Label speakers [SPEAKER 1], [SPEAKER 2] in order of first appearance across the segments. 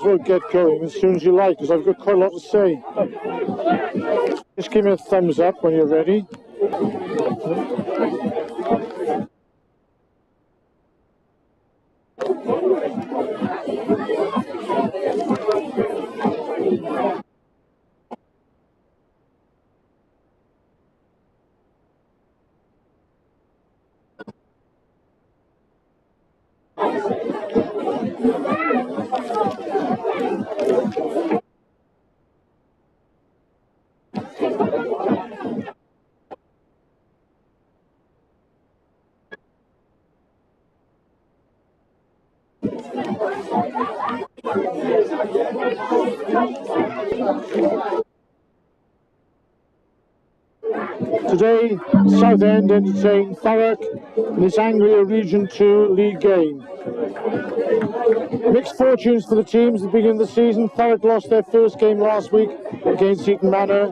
[SPEAKER 1] We'll get going as soon as you like, because I've got quite a lot to say. Just give me a thumbs up when you're ready. Today, Southend entertain Thurrock in this Anglia Region 2 League game. Mixed fortunes for the teams at the beginning of the season. Thurrock lost their first game last week against Eton Manor,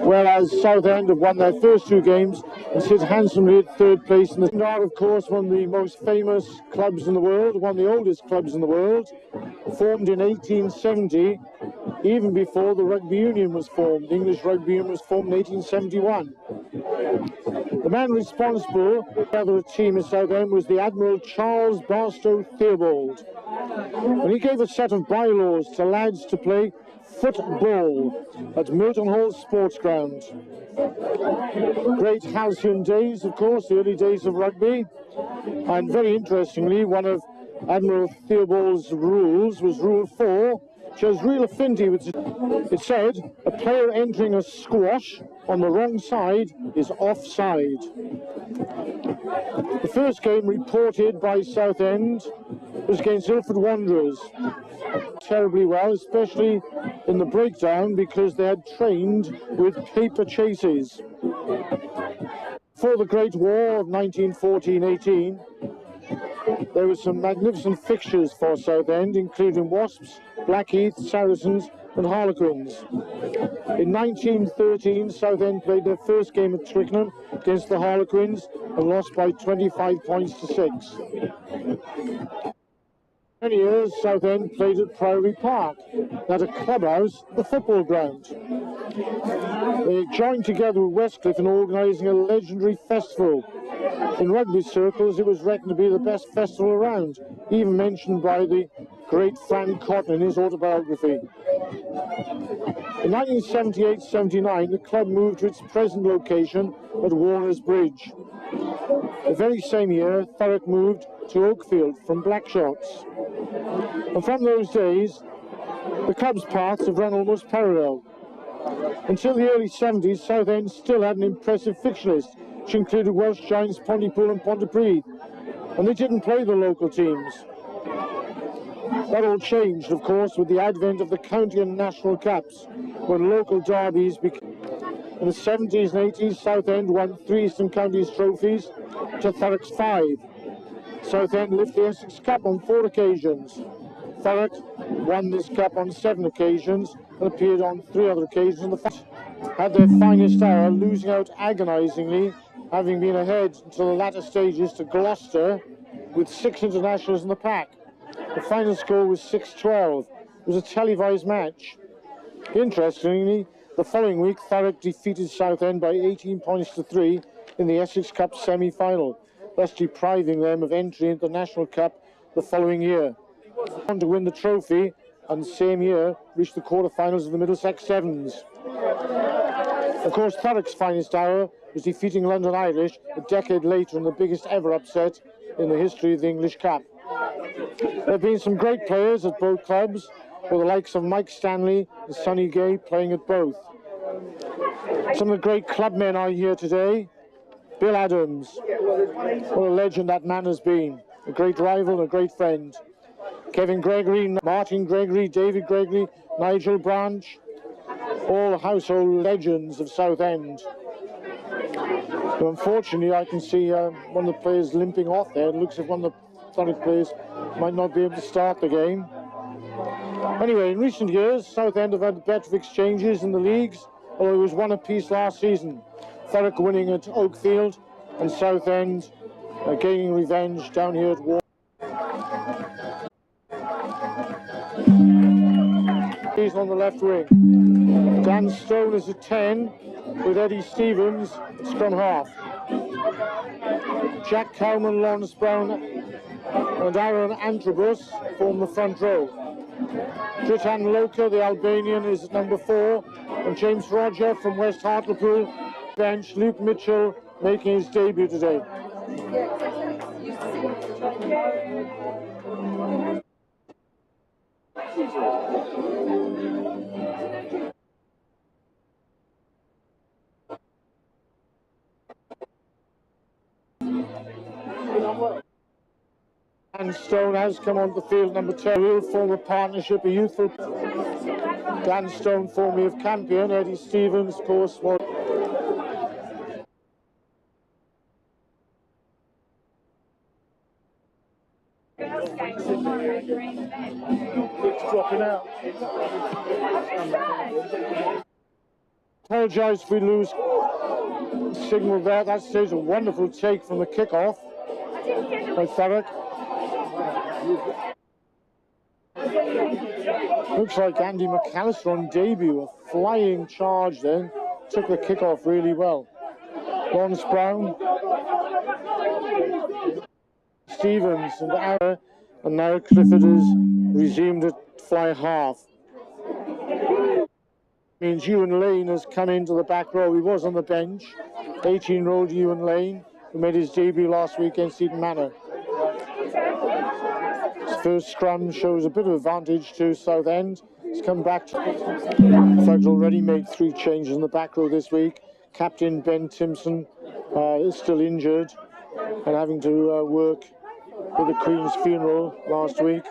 [SPEAKER 1] whereas Southend have won their first two games and sit handsomely at third place. And they are, of course, one of the most famous clubs in the world, one of the oldest clubs in the world, formed in 1870, even before the rugby union was formed. The English rugby union was formed in 1871. The man responsible for the team at Southend was the Admiral Charles Barstow Theobald. And he gave a set of bylaws to lads to play football at Milton Hall Sports Ground. Great halcyon days, of course, the early days of rugby. And very interestingly, one of Admiral Theobald's rules was Rule 4, which has real affinity with it. Said, a player entering a squash on the wrong side is offside. The first game reported by Southend was against Ilford Wanderers. Terribly well, especially in the breakdown, because they had trained with paper chases. For the Great War of 1914-18, there were some magnificent fixtures for Southend, including Wasps, Blackheath, Saracens and Harlequins. In 1913, Southend played their first game at Twickenham against the Harlequins and lost by 25 points to 6. For many years, Southend played at Priory Park, at a clubhouse, the football ground. They joined together with Westcliff in organising a legendary festival. In rugby circles, it was reckoned to be the best festival around, even mentioned by the great Frank Cotton in his autobiography. In 1978-79, the club moved to its present location at Warner's Bridge. The very same year, Thurrock moved to Oakfield from Blackshots. And from those days, the club's paths have run almost parallel. Until the early 70s, Southend still had an impressive fixture list, which included Welsh giants Pontypool and Pontypridd, and they didn't play the local teams. That all changed, of course, with the advent of the county and national cups, when local derbies became. In the 70s and 80s, Southend won 3 Eastern Counties trophies to Thurrock's 5. Southend lifted the Essex Cup on 4 occasions. Thurrock won this cup on 7 occasions and appeared on 3 other occasions. Had their finest hour, losing out agonisingly, having been ahead until the latter stages to Gloucester with 6 internationals in the pack. The final score was 6-12. It was a televised match. Interestingly, the following week, Thurrock defeated Southend by 18 points to 3 in the Essex Cup semi-final, thus depriving them of entry into the National Cup the following year. On to win the trophy, and the same year reached the quarter-finals of the Middlesex Sevens. Of course, Thurrock's finest hour was defeating London Irish a decade later in the biggest ever upset in the history of the English Cup. There have been some great players at both clubs, with the likes of Mike Stanley and Sonny Gay playing at both. Some of the great club men are here today. Bill Adams, what a legend that man has been. A great rival and a great friend. Kevin Gregory, Martin Gregory, David Gregory, Nigel Branch, all household legends of Southend. So unfortunately, I can see one of the players limping off there. It looks as if one of the Thurrock players might not be able to start the game. Anyway, in recent years, Southend have had better exchanges in the leagues, although it was 1 apiece last season. Thurrock winning at Oakfield and Southend gaining revenge down here at War. Stevens on the left wing. Dan Stone is a 10, with Eddie Stevens at scrum half. Jack Cowman, Lawrence Brown and Aaron Antrobus form the front row. Dritan Loka, the Albanian, is at number 4, and James Roger from West Hartlepool bench. Luke Mitchell making his debut today. Dan Stone has come onto the field, number 10. Will form a partnership, a youthful. Dan Stone formerly of Campion, Eddie Stevens, of course, was. It's dropping out. Apologise if we lose signal there. That stage a wonderful take from the kickoff by Thurrock. Looks like Andy McAllister on debut, a flying charge then. Took the kickoff really well. Lawrence Brown, Stevens and Ara, and now Clifford has resumed at fly half. Means Ewan Lane has come into the back row. He was on the bench. 18-year-old Ewan Lane, who made his debut last week against Eton Manor. His first scrum shows a bit of advantage to Southend. He's come back to... In fact, already made 3 changes in the back row this week. Captain Ben Timpson is still injured and having to work with the Queen's funeral last week.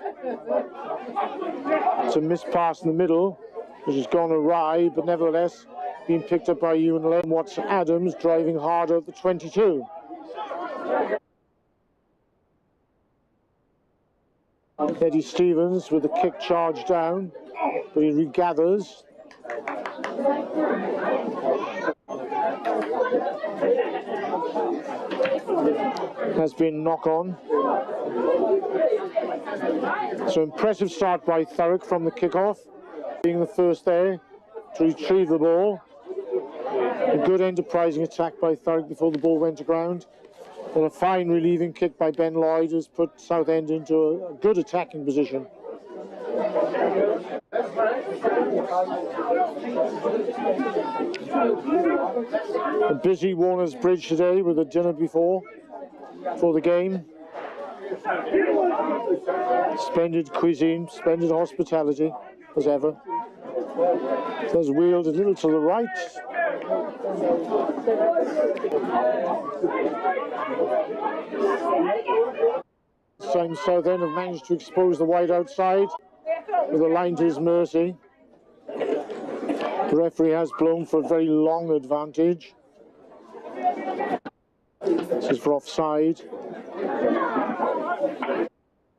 [SPEAKER 1] It's a missed pass in the middle, which has gone awry, but nevertheless being picked up by Ewan Lane. Watson Adams driving harder at the 22. Eddie Stevens with a kick charge down, but he regathers. Has been knock on. So impressive start by Thurrock from the kickoff, being the first there to retrieve the ball. A good enterprising attack by Thurrock before the ball went to ground. And a fine relieving kick by Ben Lloyd has put Southend into a good attacking position. A busy Warner's Bridge today with a dinner before the game. Splendid cuisine, splendid hospitality as ever. There's wheeled a little to the right. This time Southend have managed to expose the wide outside with a line to his mercy. The referee has blown for a very long advantage. This is for offside.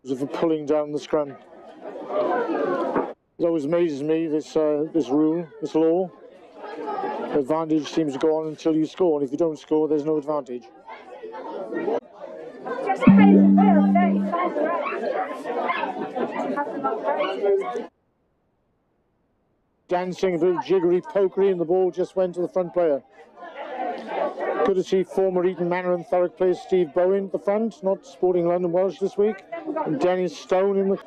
[SPEAKER 1] For pulling down the scrum. It always amazes me, this rule, this law. The advantage seems to go on until you score, and if you don't score, there's no advantage. Dancing, a bit of jiggery pokery, and the ball just went to the front player. Good to see former Eton Manor and Thurrock player Steve Bowen at the front, not Sporting London Welsh this week, and Dennis Stone in the...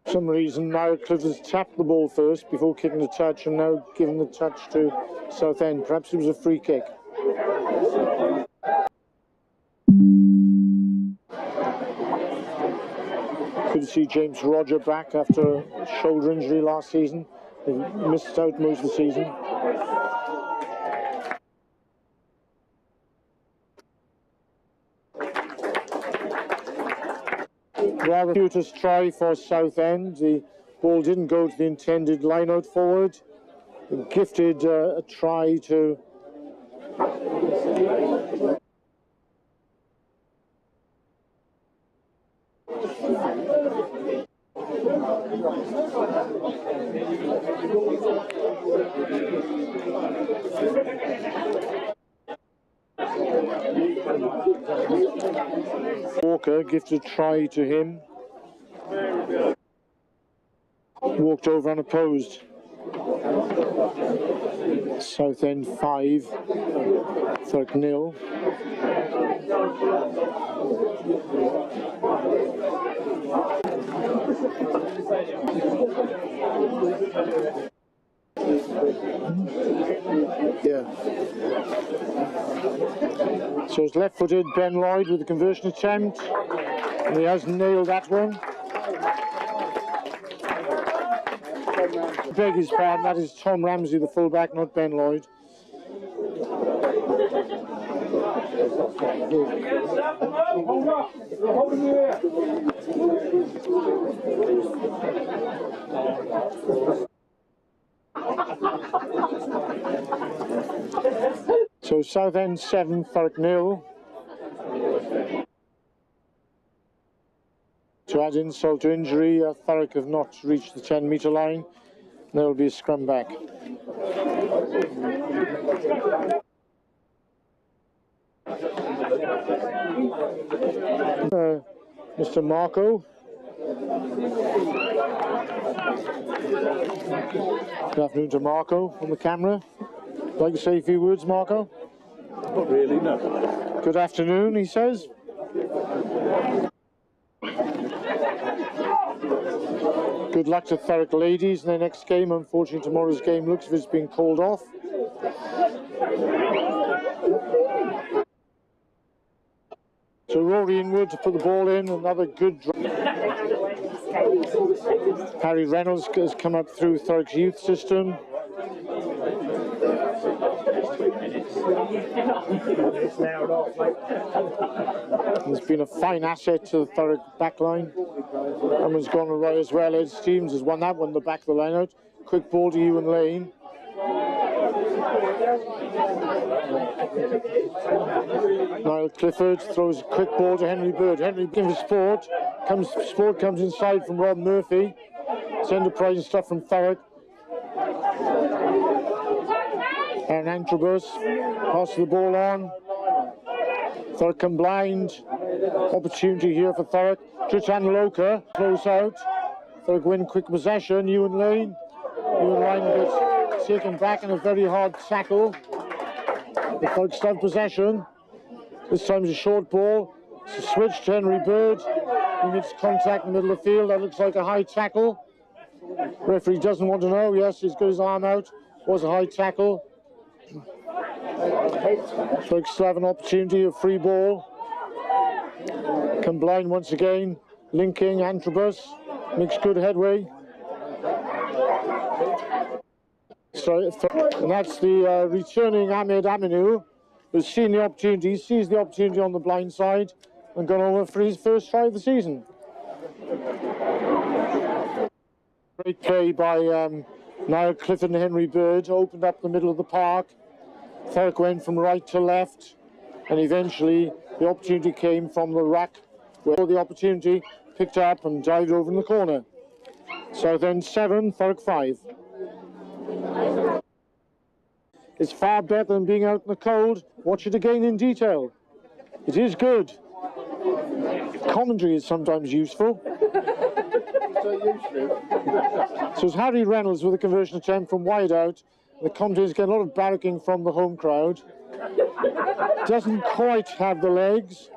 [SPEAKER 1] For some reason, now Cliff has tapped the ball first before kicking the touch and now giving the touch to Southend. Perhaps it was a free kick. Good to see James Roger back after a shoulder injury last season. He missed out most of the season. Rather fortuitous try for Southend. The ball didn't go to the intended line out forward. Gifted a try to Walker gives a try to him. Walked over unopposed. Southend 5, Thurrock 0. Yeah. So it's left-footed Ben Lloyd with a conversion attempt, and he has nailed that one. I beg his pardon, that is Tom Ramsey, the fullback, not Ben Lloyd. So Southend 7, Thurrock 0. To add insult to injury, Thurrock have not reached the 10-metre line. There will be a scrum back. Mr. Marco. Good afternoon to Marco on the camera. Would you like to say a few words, Marco?
[SPEAKER 2] Not really, no.
[SPEAKER 1] Good afternoon, he says. Good luck to Thurrock ladies in their next game. Unfortunately, tomorrow's game looks as if it's been called off. So Rory Inwood to put the ball in, another good drive. Harry Reynolds has come up through Thurrock's youth system. He's been a fine asset to the Thurrock backline. That one's gone away as well. Ed Stevens has won that one, the back of the line out. Quick ball to Ewan Lane. Niall Clifford throws a quick ball to Henry Bird. Henry gives Sport. Sport comes inside from Rob Murphy. It's enterprising stuff from Thurrock. And Antrobus passes the ball on. Thurrock combined. Opportunity here for Thurrock. Tritan Loka close out. Thurrock win quick possession. Ewan Lane. Ewan Lane gets taken back in a very hard tackle. The Thurrock still have possession. This time it's a short ball. It's a switch to Henry Bird. He makes contact in the middle of the field. That looks like a high tackle. Referee doesn't want to know. Yes, he's got his arm out. Was a high tackle. Thurrock still have an opportunity, a free ball. Combined once again. Linking Antrobus. Makes good headway. So, and that's the returning Ahmed Aminu, who's seen the opportunity, sees the opportunity on the blind side, and gone over for his first try of the season. Great play by Niall Clifford and Henry Bird, opened up the middle of the park. Thurrock went from right to left, and eventually the opportunity came from the ruck, where the opportunity picked up and dived over in the corner. Southend 7, Thurrock 5. It's far better than being out in the cold. Watch it again in detail. It is good. Commentary is sometimes useful. So it's Harry Reynolds with a conversion attempt from wide out. The commentators get a lot of barracking from the home crowd. Doesn't quite have the legs.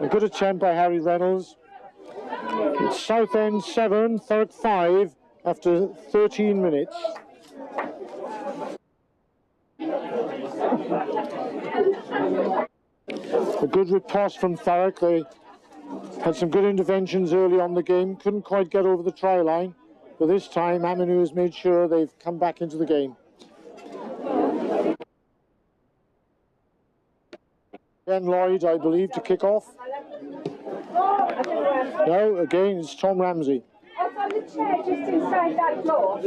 [SPEAKER 1] A good attempt by Harry Reynolds. It's Southend 7, Thurrock 5 after 13 minutes. A good riposte from Thurrock. They had some good interventions early on the game. Couldn't quite get over the try line. But this time, Aminu has made sure they've come back into the game. Ben Lloyd, I believe, to kick off. No, again, it's Tom Ramsey.
[SPEAKER 3] On the chair just inside that door.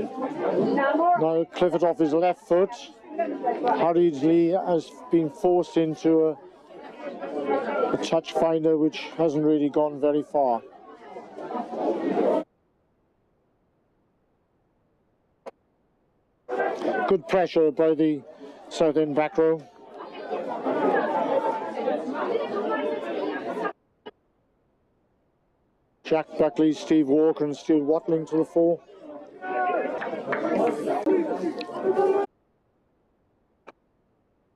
[SPEAKER 1] Now Clifford off his left foot. Hurriedly has been forced into a touch finder which hasn't really gone very far. Good pressure by the Southend back row. Jack Buckley, Steve Walker and Stuart Watling to the fore.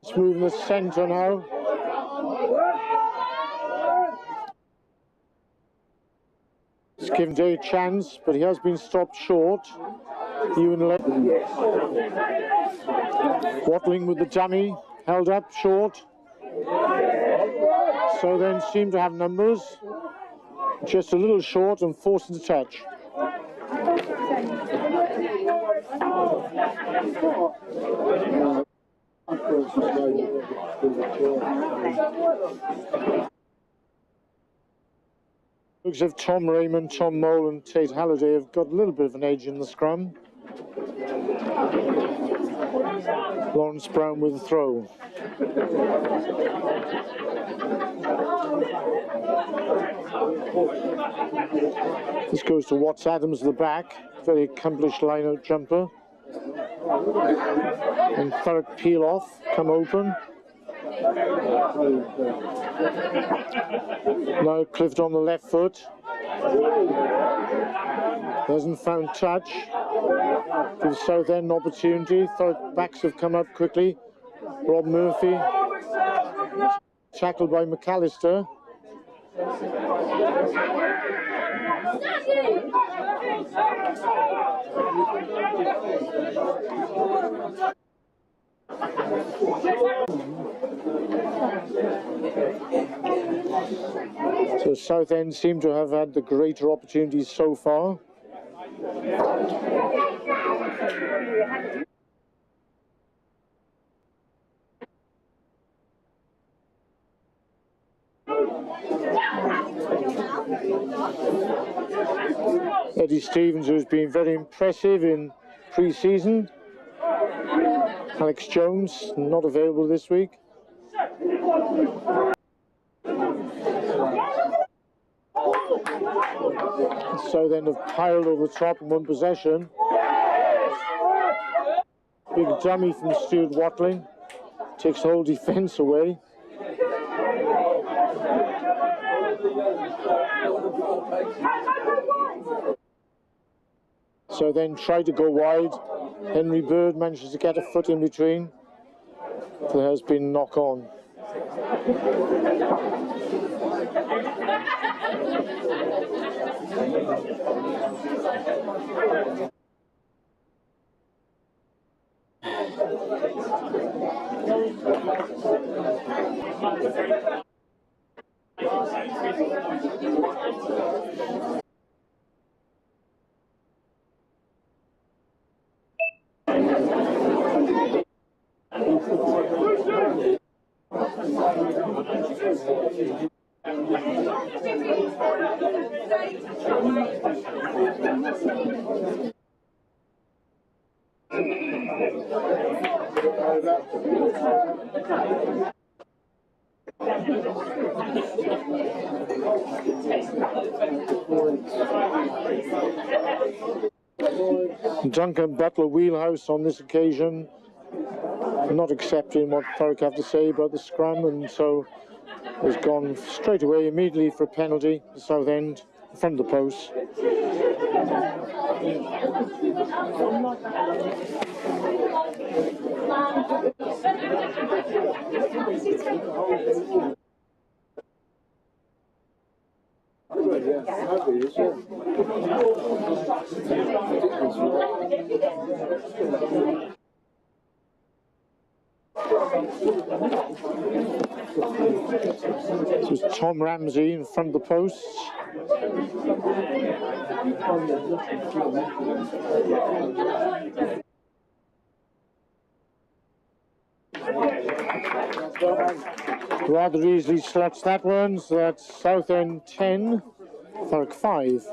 [SPEAKER 1] Let's move in the centre now. It's given Day a chance, but he has been stopped short. Watling with the dummy, held up short. So then seem to have numbers. Just a little short and forced into touch. Looks as if Tom Raymond, Tom Mole and Tate Halliday have got a little bit of an edge in the scrum. Lawrence Brown with the throw. This goes to Watts Adams at the back, very accomplished line-out jumper. And Thurrock peel off, come open. Now Clift on the left foot. Hasn't found touch. Gives Southend an opportunity. Thurrock backs have come up quickly. Rob Murphy. Tackled by McAllister. So Southend seem to have had the greater opportunities so far. Eddie Stevens, who's been very impressive in pre-season. Alex Jones, not available this week. So then have piled over the top in one possession. Big dummy from Stuart Watling. Takes the whole defence away. So then tried to go wide. Henry Bird manages to get a foot in between. There has been knock on. Duncan Butler wheelhouse on this occasion, not accepting what Thurrock have to say about the scrum, and so has gone straight away immediately for a penalty at Southend in front of the post. This is Tom Ramsey in front of the posts. Rather easily slots that one, so that's Southend 10, Thurrock 5.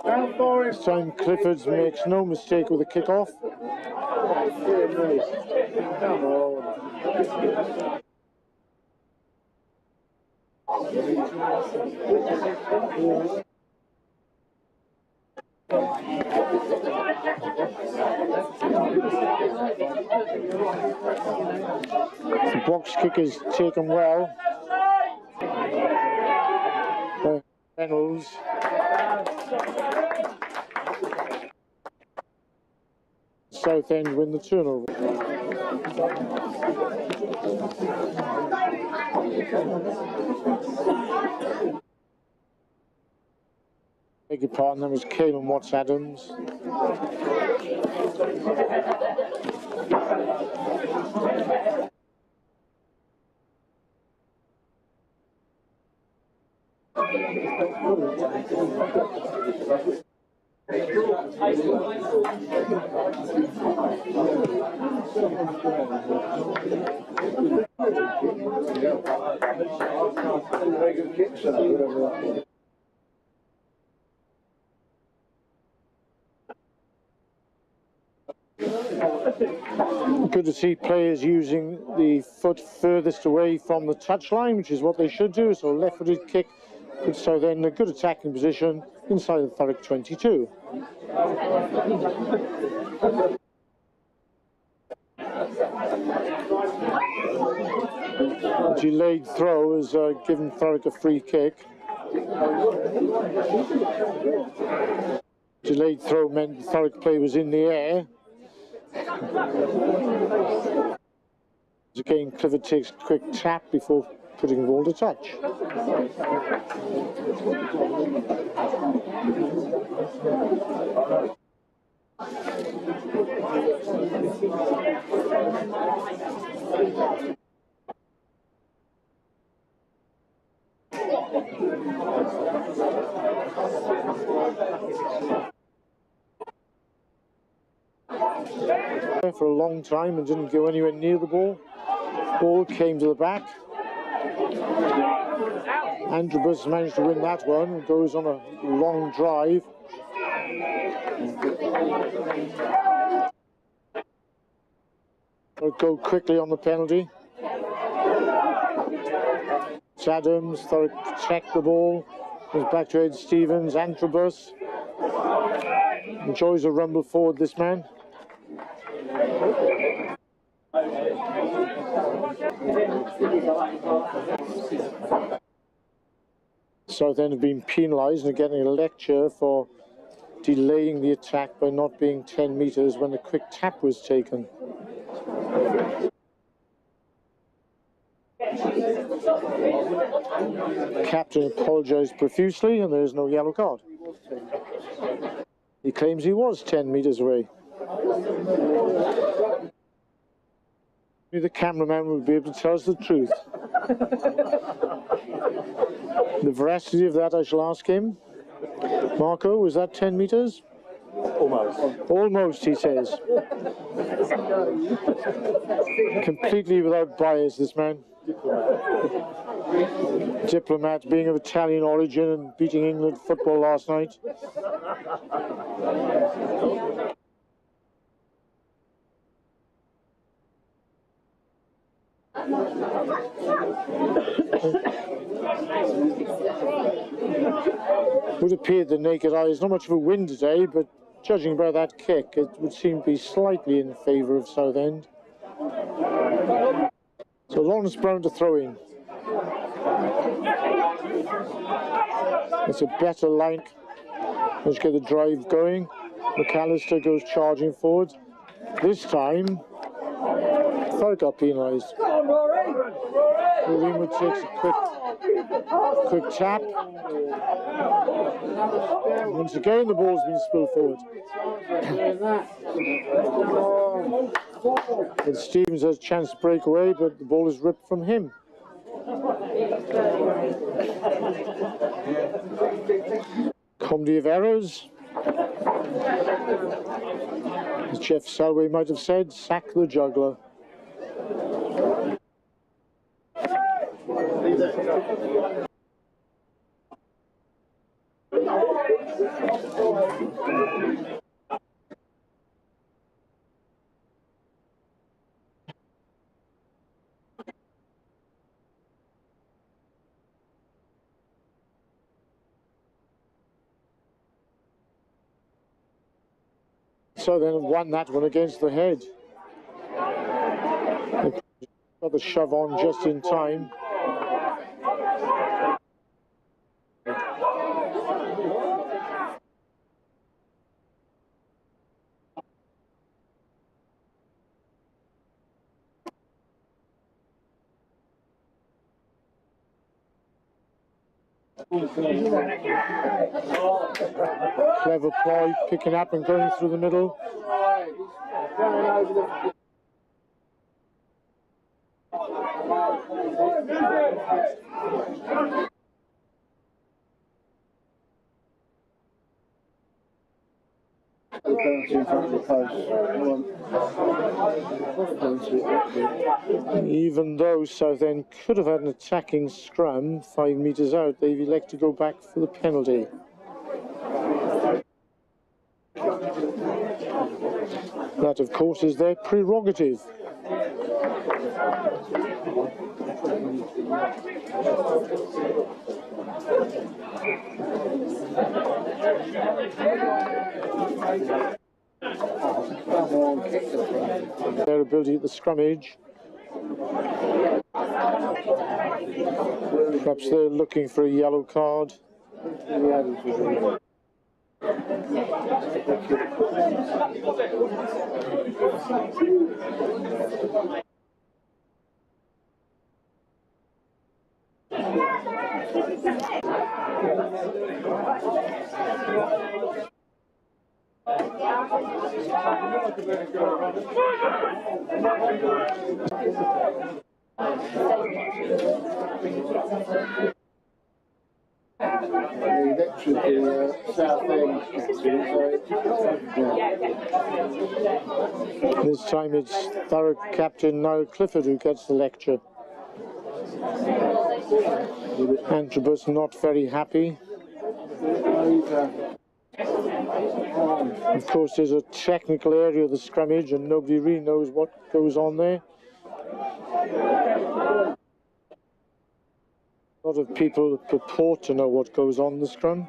[SPEAKER 1] Down 4 This time Clifford's makes no mistake with the kickoff.
[SPEAKER 2] Come on.
[SPEAKER 1] The box kick is taken well by Reynolds. Southend win the turnover. Beg your pardon, that was Caelan Watts-Adams. Good to see players using the foot furthest away from the touchline, which is what they should do. So left-footed kick puts Southend in a good attacking position inside the Thurrock 22. Delayed throw has given Thurrock a free kick. Delayed throw meant the Thurrock play was in the air. Again, Clifford takes a quick tap before putting the ball to touch. For a long time and didn't go anywhere near the ball. Ball came to the back. Antrobus managed to win that one and goes on a long drive. They'll go quickly on the penalty. It's Adams, Thurrock check the ball. Goes back to Ed Stevens, Antrobus. Enjoys a rumble forward, this man. Southend have been penalised and are getting a lecture for delaying the attack by not being 10 metres when the quick tap was taken. The captain apologised profusely and there is no yellow card. He claims he was 10 metres away. The cameraman will be able to tell us the truth. The veracity of that I shall ask him. Marco, was that 10 metres?
[SPEAKER 2] Almost.
[SPEAKER 1] Almost, he says. Completely without bias, this man. Diplomat, being of Italian origin and beating England football last night. Would appear to the naked eye is not much of a win today, but judging by that kick, it would seem to be slightly in favour of Southend. So Lawrence Brown to throw in. It's a better line. Let's get the drive going. McAllister goes charging forward. This time, Thurrock got penalised. Greenwood takes a quick tap. Once again, the ball's been spilled forward. And Stevens has a chance to break away, but the ball is ripped from him. Comedy of errors. As Jeff Selway might have said, sack the juggler. So then won that one against the head. Got the shove on just in time. Clever ploy, picking up and going through the middle. Even though Southend could have had an attacking scrum 5 metres out, they've elected to go back for the penalty. That, of course, is their prerogative. Their ability at the scrummage. Perhaps they're looking for a yellow card. This time it's Thurrock captain Niall Clifford who gets the lecture. Antrobus not very happy. Of course, there's a technical area of the scrummage and nobody really knows what goes on there. A lot of people purport to know what goes on in the scrum.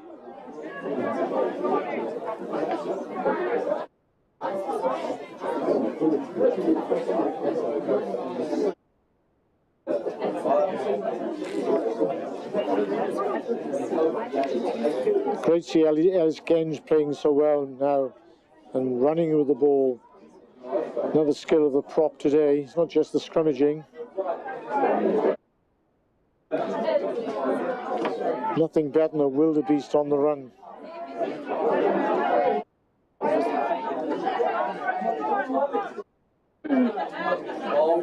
[SPEAKER 1] Great to see Ellis Genge playing so well now and running with the ball. Another skill of the prop today. It's not just the scrummaging. Nothing better than a wildebeest on the run.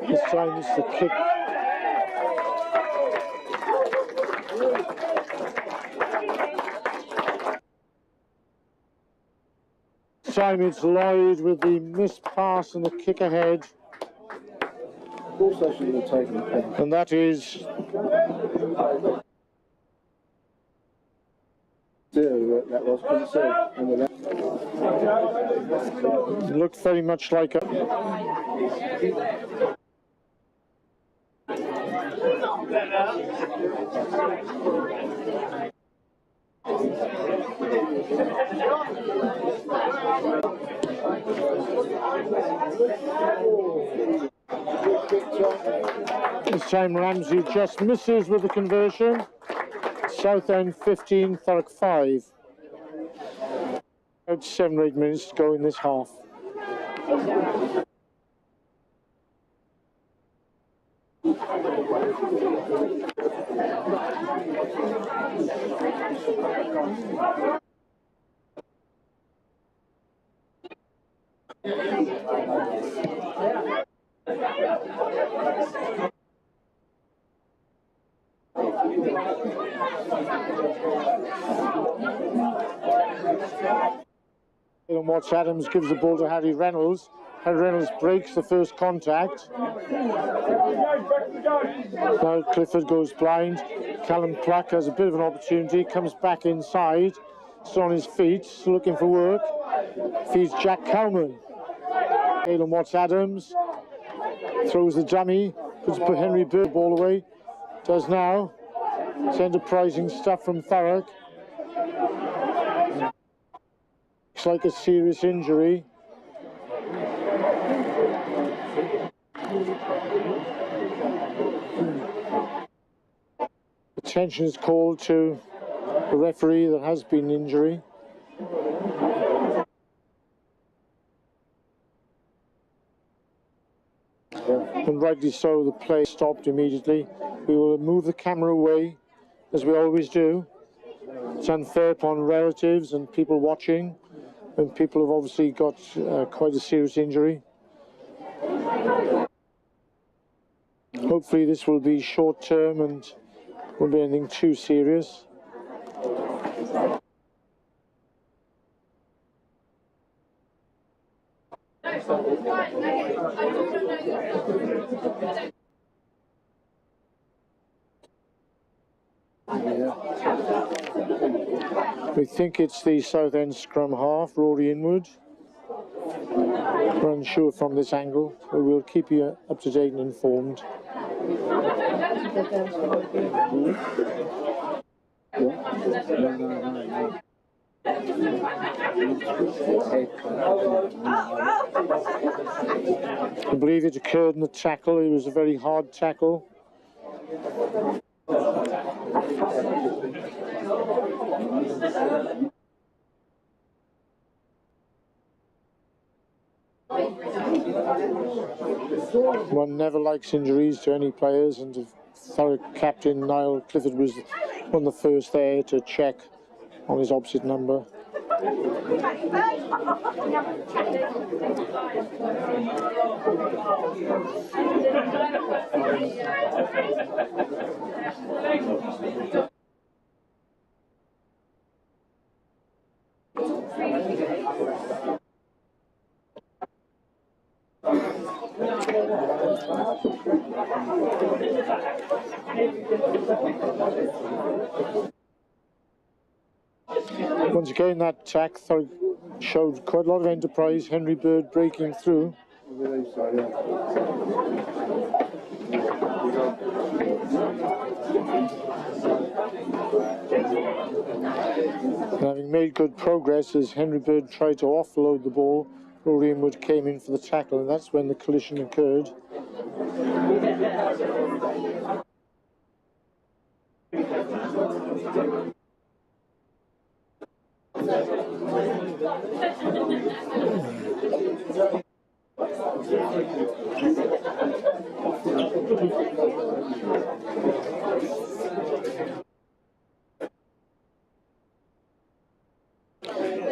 [SPEAKER 1] This time it's the kick. This time it's Lloyd with the missed pass and the kick ahead. And that is... It looked very much like a... This time Ramsey just misses with the conversion. Southend 15, Thurrock 5. About 7 or 8 minutes to go in this half. And Watts Adams gives the ball to Harry Reynolds. Harry Reynolds breaks the first contact. Now Clifford goes blind. Callum Pluck has a bit of an opportunity, comes back inside. On his feet, looking for work. Feeds Jack Cowman. Galen Watts-Adams throws the dummy, puts Henry Bird ball away. Does now. It's enterprising stuff from Thurrock. Looks like a serious injury. Attention is called to the referee. There has been injury. And rightly so, the play stopped immediately. We will move the camera away, as we always do. It's unfair upon relatives and people watching, and people have obviously got quite a serious injury. Hopefully this will be short term and won't be anything too serious. We think it's the Southend scrum half, Rory Inwood. We're unsure from this angle, but we'll keep you up to date and informed. I believe it occurred in the tackle. It was a very hard tackle. One never likes injuries to any players, and Thurrock captain Niall Clifford was one of the first there to check on his opposite number. Once again, that attack showed quite a lot of enterprise. Henry Bird breaking through. And having made good progress as Henry Bird tried to offload the ball, Rory Inwood came in for the tackle, and that's when the collision occurred.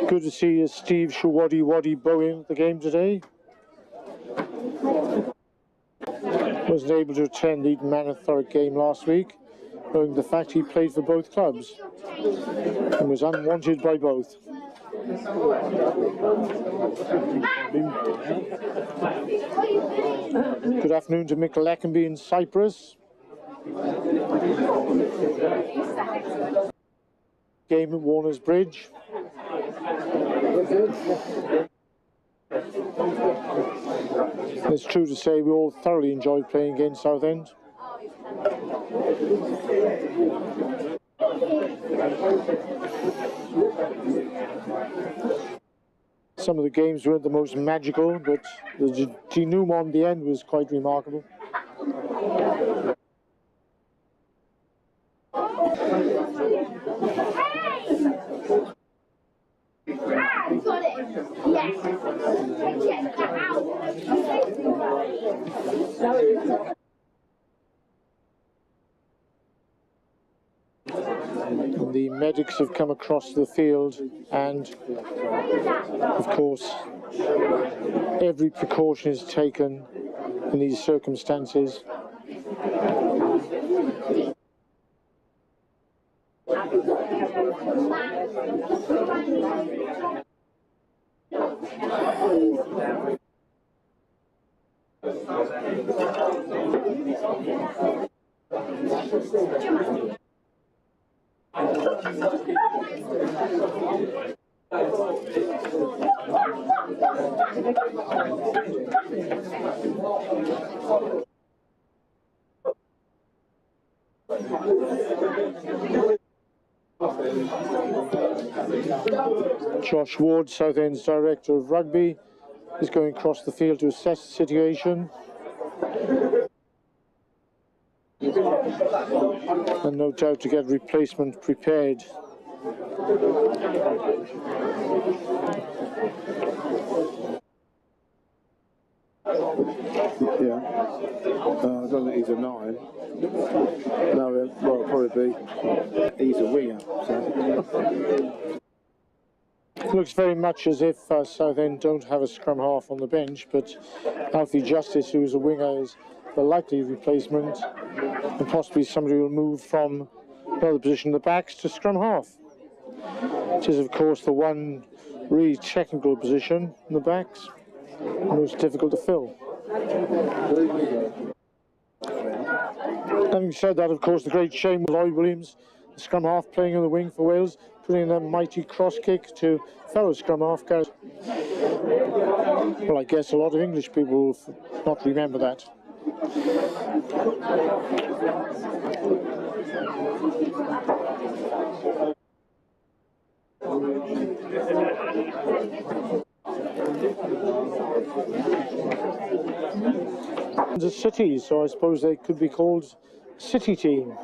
[SPEAKER 1] Good to see Steve Shawadi Bowen at the game today. Wasn't able to attend the Eden Manor Thurrock game last week, owing to the fact he played for both clubs and was unwanted by both. Good afternoon to Mick Leckenby in Cyprus. Game at Warner's Bridge. It's true to say we all thoroughly enjoyed playing against Southend. Some of the games weren't the most magical, but the denouement at the end was quite remarkable. And the medics have come across the field, and of course every precaution is taken in these circumstances. Josh Ward, Southend's Director of Rugby, is going across the field to assess the situation. And no doubt to get replacement prepared.
[SPEAKER 2] Yeah. I don't think he's a 9. No, well, probably be. He's a winger. So.
[SPEAKER 1] It looks very much as if Southend don't have a scrum half on the bench, but Alfie Justice, who is a winger, is the likely replacement, and possibly somebody will move from another position in the backs to scrum half. It is, of course, the one really technical position in the backs, most difficult to fill. Having said that, of course, the great shame with Lloyd Williams, the scrum half playing on the wing for Wales, putting in a mighty cross kick to fellow scrum half Gareth. Well, I guess a lot of English people will not remember that. It's a city, so I suppose they could be called City Team.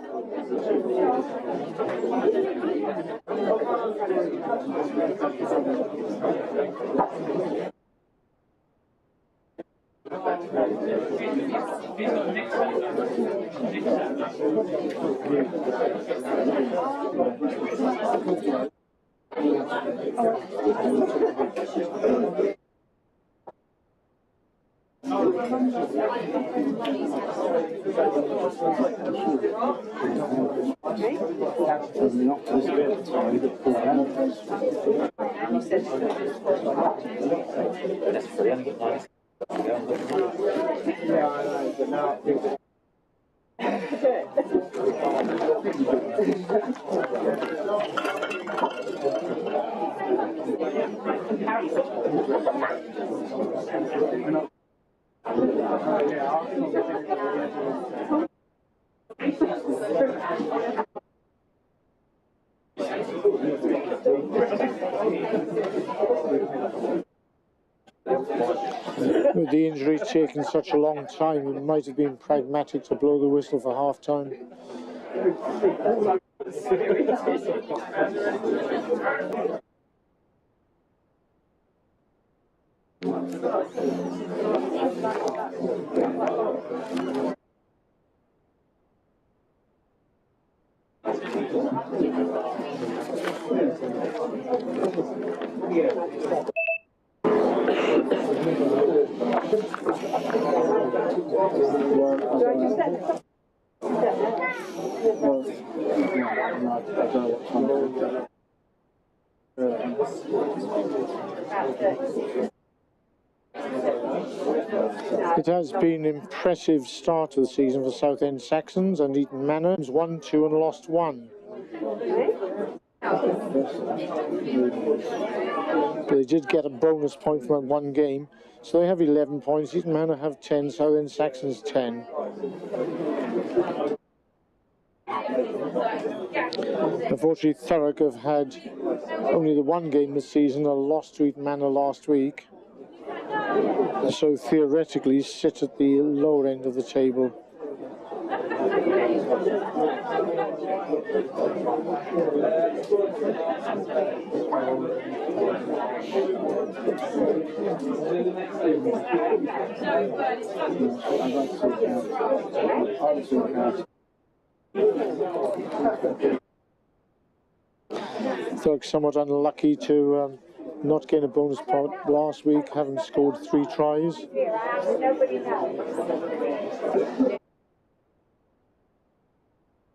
[SPEAKER 1] With the injury taking such a long time, it might have been pragmatic to blow the whistle for half-time. It has been an impressive start to the season for Southend Saxons and Eton Manor. 1-2 and lost 1. They did get a bonus point from that one game, so they have 11 points. Eton Manor have 10, Southend Saxons 10. Unfortunately, Thurrock have had only the one game this season, a loss to Eton Manor last week. So theoretically sit at the lower end of the table. Thurrock somewhat unlucky to not getting a bonus point last week, having scored 3 tries.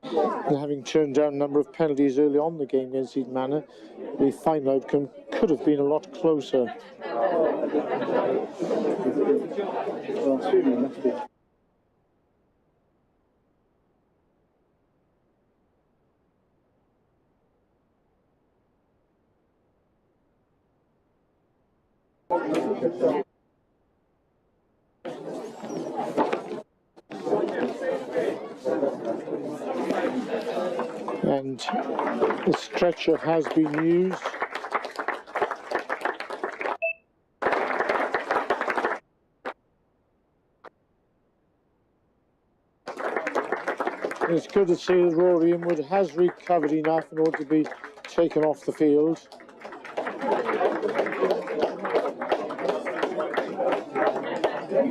[SPEAKER 1] And having turned down a number of penalties early on in the game against Eton Manor, the final outcome could have been a lot closer. And the stretcher has been used. It's good to see that Rory Inwood has recovered enough in order to be taken off the field.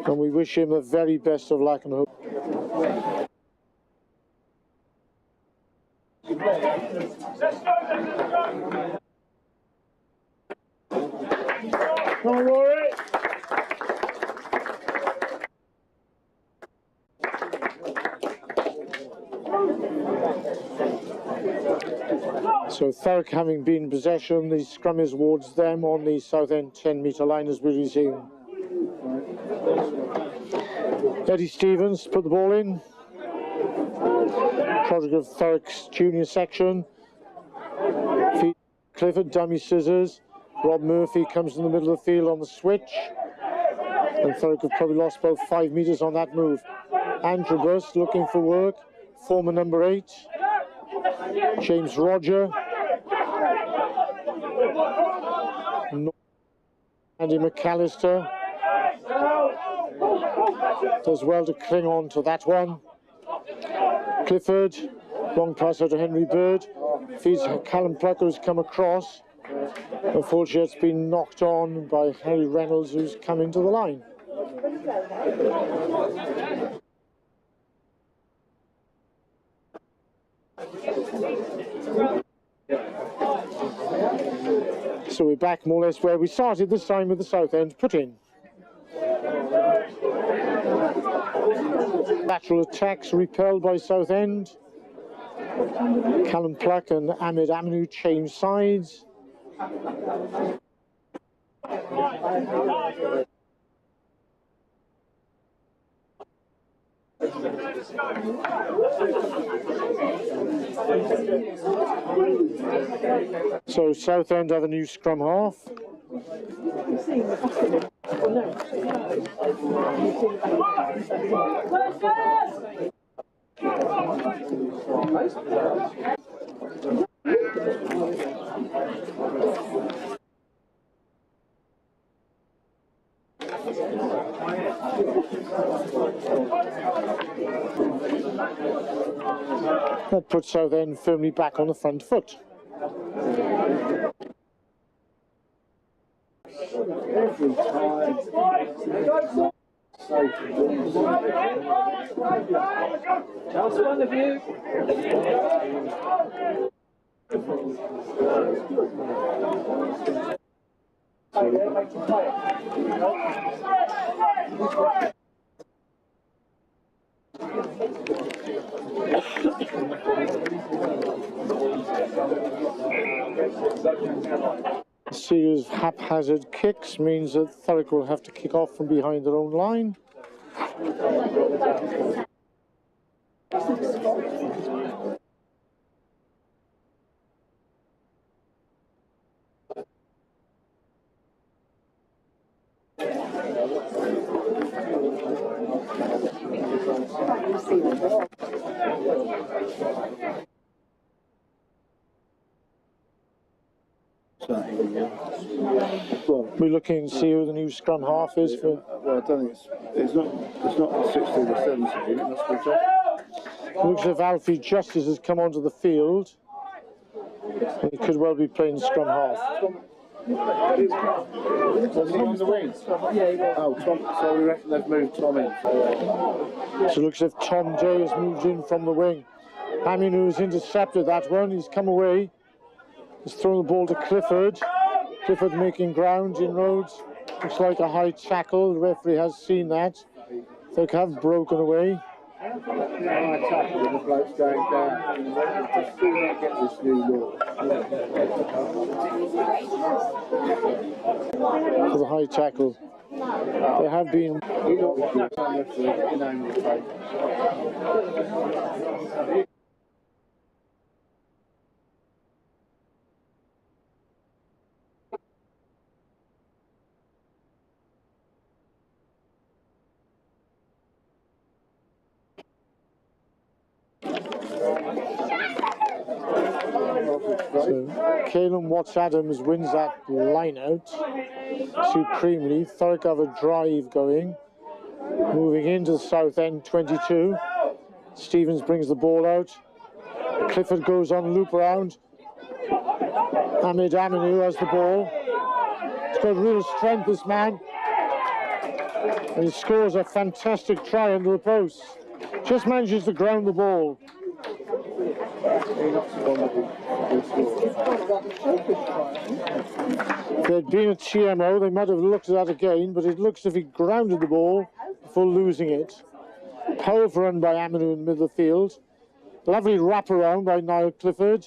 [SPEAKER 1] And we wish him the very best of luck and hope. Come on, Rory! So Thurrock having been in possession, the scrum is towards them on the Southend 10-metre line as we're seeing. Eddie Stevens put the ball in. Project of Thurrock's junior section. Clifford, dummy scissors. Rob Murphy comes in the middle of the field on the switch. And Thurrock have probably lost about 5 metres on that move. Antrobus looking for work. Former number 8. James Roger. Andy McAllister does well to cling on to that one. Clifford, long pass out to Henry Bird, feeds Callum Plucker who's come across. Unfortunately, it's been knocked on by Harry Reynolds who's come into the line. So we're back more or less where we started, this time with the Southend put in. Lateral attacks repelled by Southend. Callum Pluck and Ahmed Aminu change sides. So Southend have a new scrum half. That puts Southend firmly back on the front foot.
[SPEAKER 2] Every time.
[SPEAKER 4] Just one of you.
[SPEAKER 1] A series of haphazard kicks means that Thurrock will have to kick off from behind their own line. We're looking to see who the new scrum half is for.
[SPEAKER 2] Well, I don't think it's not 16 or 17. It must be top.
[SPEAKER 1] Looks as if Alfie Justice has come onto the field. And he could well be playing scrum half.
[SPEAKER 2] Was he on the wing? Oh, Tom. So we reckon they've moved Tom in.
[SPEAKER 1] So it looks as if Tom Day has moved in from the wing. Aminu has intercepted that one. He's come away. He's thrown the ball to Clifford. Clifford making ground in Rhodes. Looks like a high tackle. The referee has seen that. They have broken away.
[SPEAKER 2] High tackle and the bloke's going down. Just do not get this new law.
[SPEAKER 1] For the high tackle. There have been.
[SPEAKER 2] You know what time referee in name of the play.
[SPEAKER 1] So Caelan Watts-Adams wins that line out supremely. Thurrock have a drive going. Moving into the Southend 22. Stevens brings the ball out. Clifford goes on loop around. Ahmed Aminu has the ball. He's got real strength, this man. And he scores a fantastic try under the post. Just manages to ground the ball. If there'd been a TMO, they might have looked at that again, but it looks as if he grounded the ball before losing it. Powerful run by Aminu in the middle of the field. Lovely wraparound by Niall Clifford,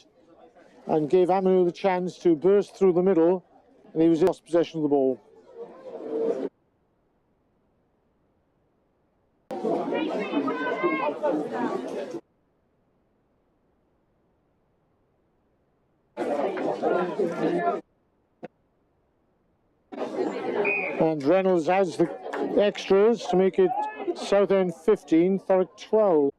[SPEAKER 1] and gave Aminu the chance to burst through the middle, and he was lost possession of the ball. And Reynolds adds the extras to make it Southend 15, Thurrock 12.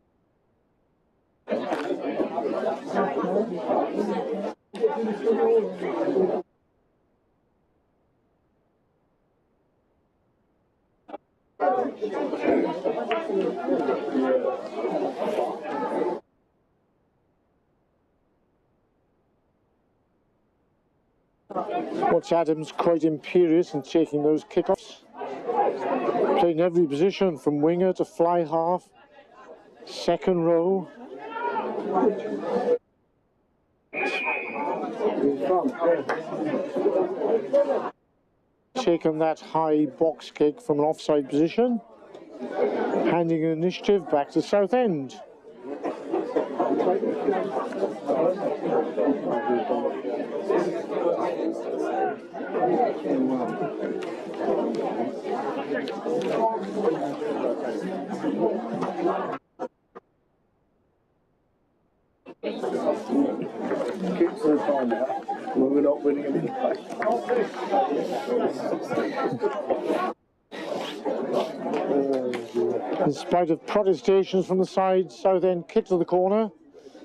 [SPEAKER 1] Watts-Adams quite imperious in taking those kickoffs. Playing every position from winger to fly half, second row. Taken that high box kick from an offside position, handing initiative back to Southend.
[SPEAKER 2] Keep for the time now. We're not winning anyway.
[SPEAKER 1] In spite of protestations from the side, Southend kick to the corner.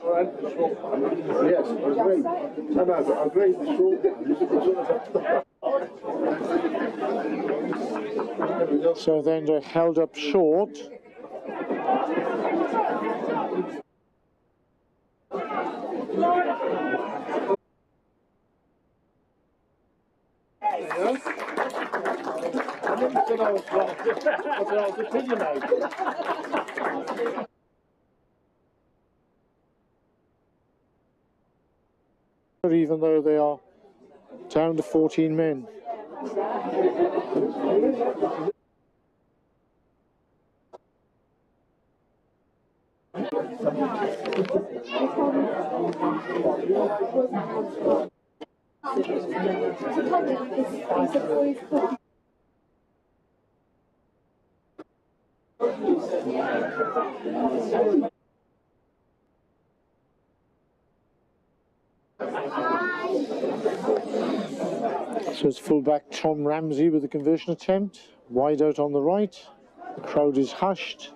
[SPEAKER 2] Yes, I agree. No, but I agree with the short.
[SPEAKER 1] Southend are held up short. Even though they are down to 14 men. So it's fullback Tom Ramsey with the conversion attempt. Wide out on the right. The crowd is hushed.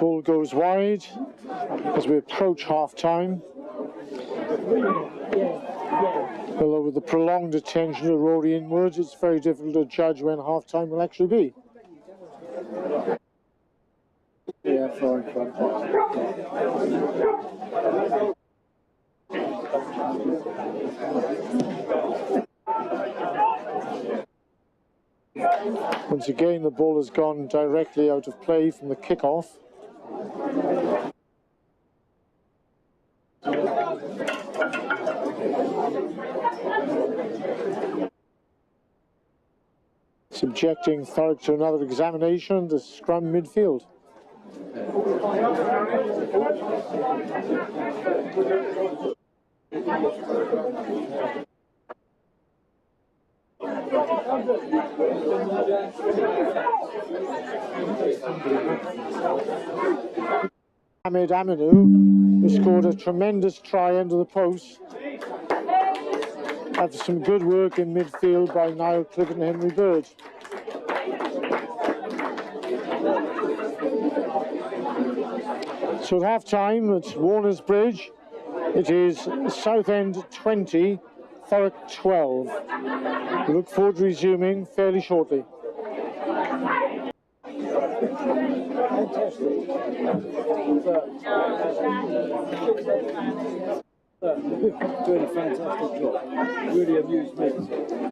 [SPEAKER 1] Ball goes wide as we approach half-time. Although with the prolonged attention to Rory inwards, it's very difficult to judge when half-time will actually be.
[SPEAKER 2] Yeah, fine.
[SPEAKER 1] Once again, the ball has gone directly out of play from the kickoff. Subjecting Thurrock to another examination, the scrum midfield. Ahmed Aminu, who scored a tremendous try under the post after some good work in midfield by Niall Clifford and Henry Bird. So at half time at Warner's Bridge, it is Southend 20, Thurrock 12. We look forward to resuming fairly shortly.
[SPEAKER 4] Fantastic. Doing a fantastic job. Really amused me.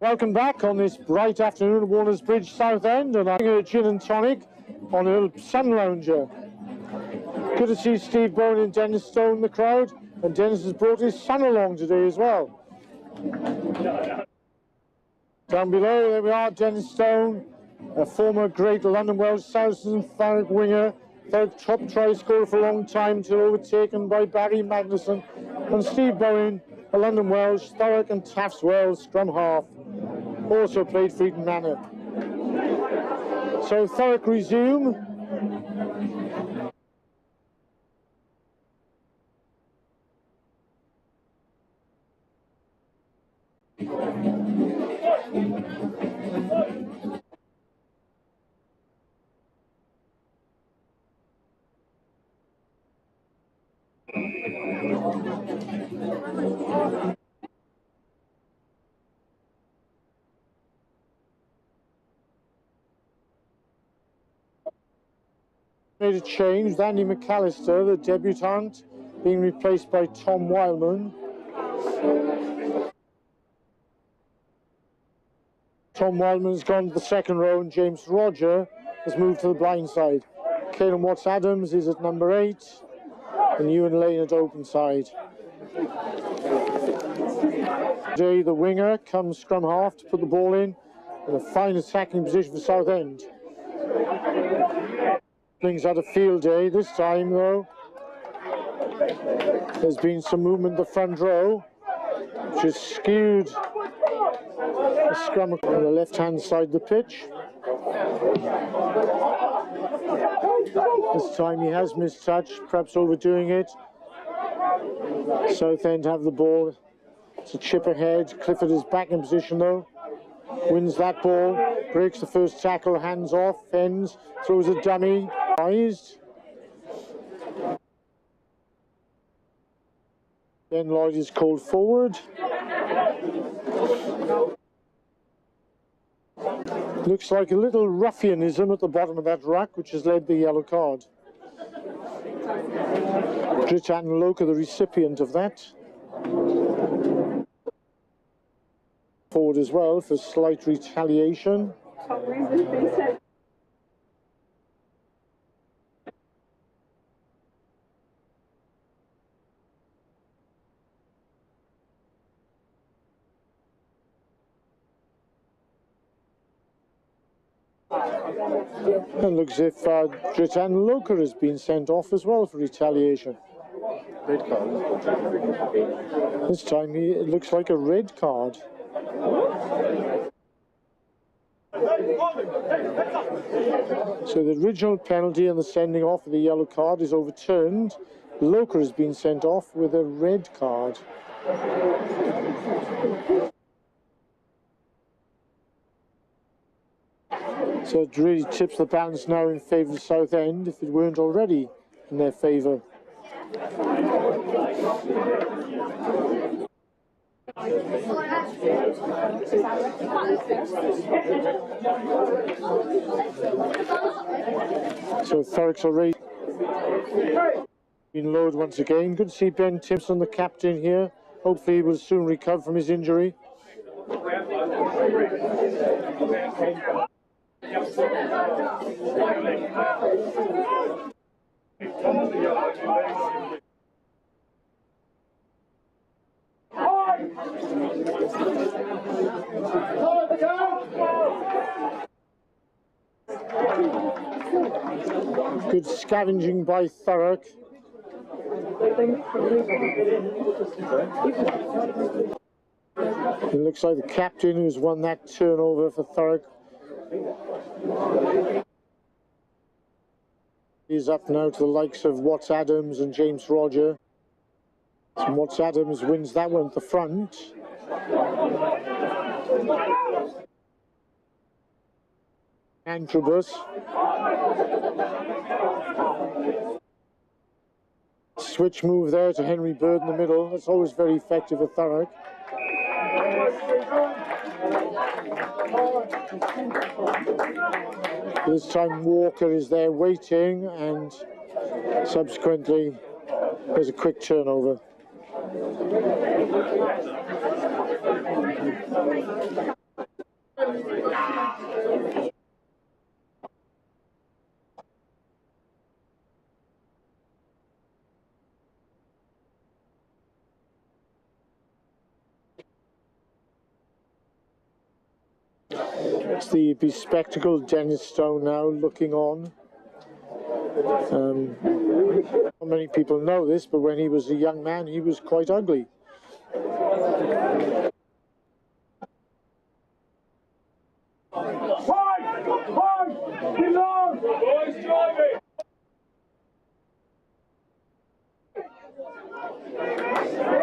[SPEAKER 1] Welcome back on this bright afternoon at Warners Bridge, Southend, and I'm having a gin and tonic on a little sun lounger. Good to see Steve Bowen and Dennis Stone in the crowd, and Dennis has brought his son along today as well. Down below, there we are, Dennis Stone, a former great London Welsh Saxons and Thurrock winger, Thurrock top try scorer for a long time until overtaken by Barry Magnuson, and Steve Bowen, a London Welsh, Thurrock and Taffs Wells scrum half, also played for Eton Manor. So Thurrock resume. Made a change, Andy McAllister, the debutant, being replaced by Tom Wildman. Tom Wildman's gone to the second row and James Roger has moved to the blind side. Caelan Watts-Adams is at number 8 and Ewan Lane at open side. Jay, the winger, comes scrum half to put the ball in a fine attacking position for Southend. Things had a field day this time though. There's been some movement in the front row, which has skewed the scrum on the left-hand side of the pitch. This time he has mistouched, perhaps overdoing it. Southend have the ball. It's a chip ahead. Clifford is back in position though. Wins that ball, breaks the first tackle, hands off, ends, throws a dummy. Ben Lloyd is called forward. Looks like a little ruffianism at the bottom of that ruck, which has led the yellow card. Dritan Loka, the recipient of that. Forward as well for slight retaliation. It looks as if Dritan Loka has been sent off as well for retaliation.
[SPEAKER 2] Red card.
[SPEAKER 1] This time it looks like a red card. So the original penalty and the sending off of the yellow card is overturned. Loka has been sent off with a red card. So it really tips the balance now in favour of Southend, if it weren't already in their favour. So Thurrock's already been lowered once again. Good to see Ben Timpson, the captain here. Hopefully he will soon recover from his injury. Good scavenging by Thurrock. It looks like the captain who's won that turnover for Thurrock. He's up now to the likes of Watts-Adams and James Roger. And Watts-Adams wins that one at the front. Antrobus. Switch move there to Henry Bird in the middle. That's always very effective at Thurrock. This time Walker is there waiting, and subsequently there's a quick turnover. It's the bespectacled Dennis Stone now looking on. Not many people know this, but when he was a young man, he was quite ugly.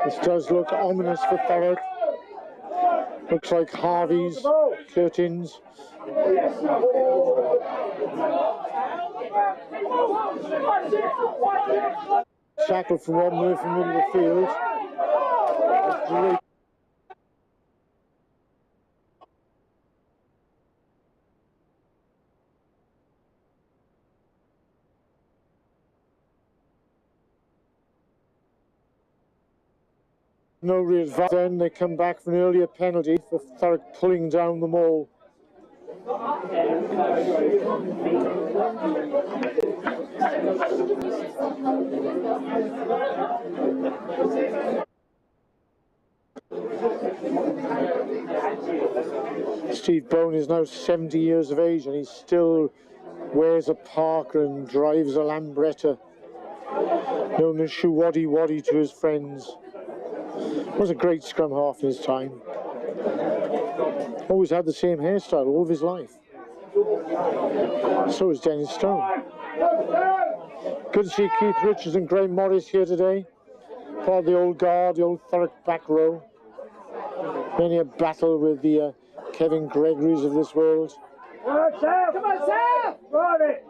[SPEAKER 1] This does look ominous for Thurrock. Looks like Harvey's curtains. Tackle from one move from the middle of the field. Great. No real advantage. Then they come back for an earlier penalty for Thurrock pulling down the maul. Steve Bone is now 70 years of age and he still wears a Parker and drives a Lambretta, known as Shoe-Waddy Waddy to his friends. Was a great scrum half in his time. Always had the same hairstyle all of his life. So is Dennis Stone. Good to see Keith Richards and Graham Morris here today. Part of the old guard, the old Thurrock back row. Many a battle with the Kevin Gregories of this world.
[SPEAKER 4] Come on, Sam! Run it!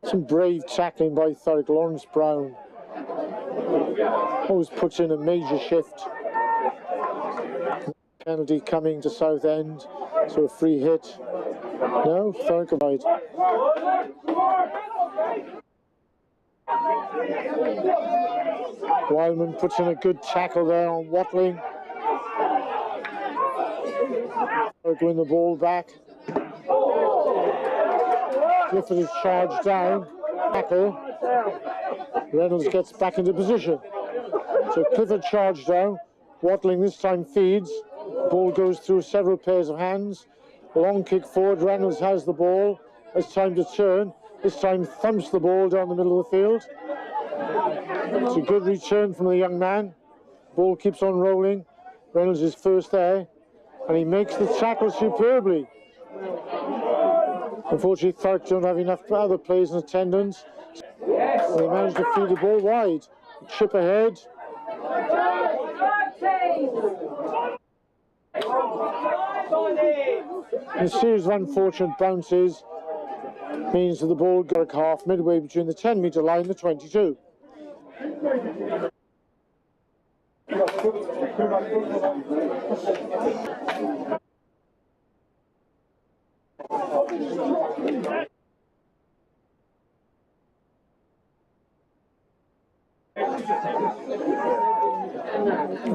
[SPEAKER 1] Some brave tackling by Thurrock. Lawrence Brown always puts in a major shift. Penalty coming to Southend, so a free hit. No, Thurrock avoid. Wildman puts in a good tackle there on Watling. Thurrock win the ball back. Clifford is charged down. Tackle. Reynolds gets back into position. So Clifford charged down. Watling this time feeds. Ball goes through several pairs of hands. Long kick forward. Reynolds has the ball. It's time to turn. This time thumps the ball down the middle of the field. It's a good return from the young man. Ball keeps on rolling. Reynolds is first there. And he makes the tackle superbly. Unfortunately, Thurrock don't have enough other players in attendance. And they managed to feed the ball wide. Chip ahead. A series of unfortunate bounces means that the ball got half midway between the 10-metre line and the 22.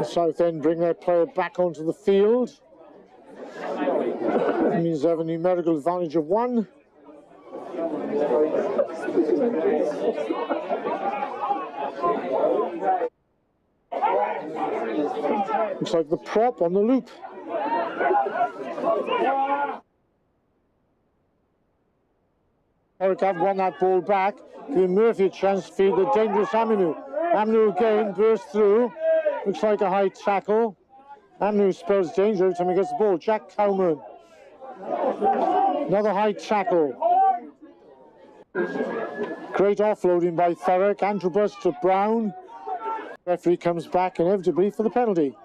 [SPEAKER 1] Southend bring their player back onto the field. It means they have a numerical advantage of 1. Looks like the prop on the loop. Thurrock have won that ball back, giving Murphy a chance to feed the dangerous Aminu. Aminu again bursts through. Looks like a high tackle. Aminu spells danger every time he gets the ball. Jack Cowman. Another high tackle. Great offloading by Thurrock. Antrobus to Brown. Referee comes back inevitably for the penalty.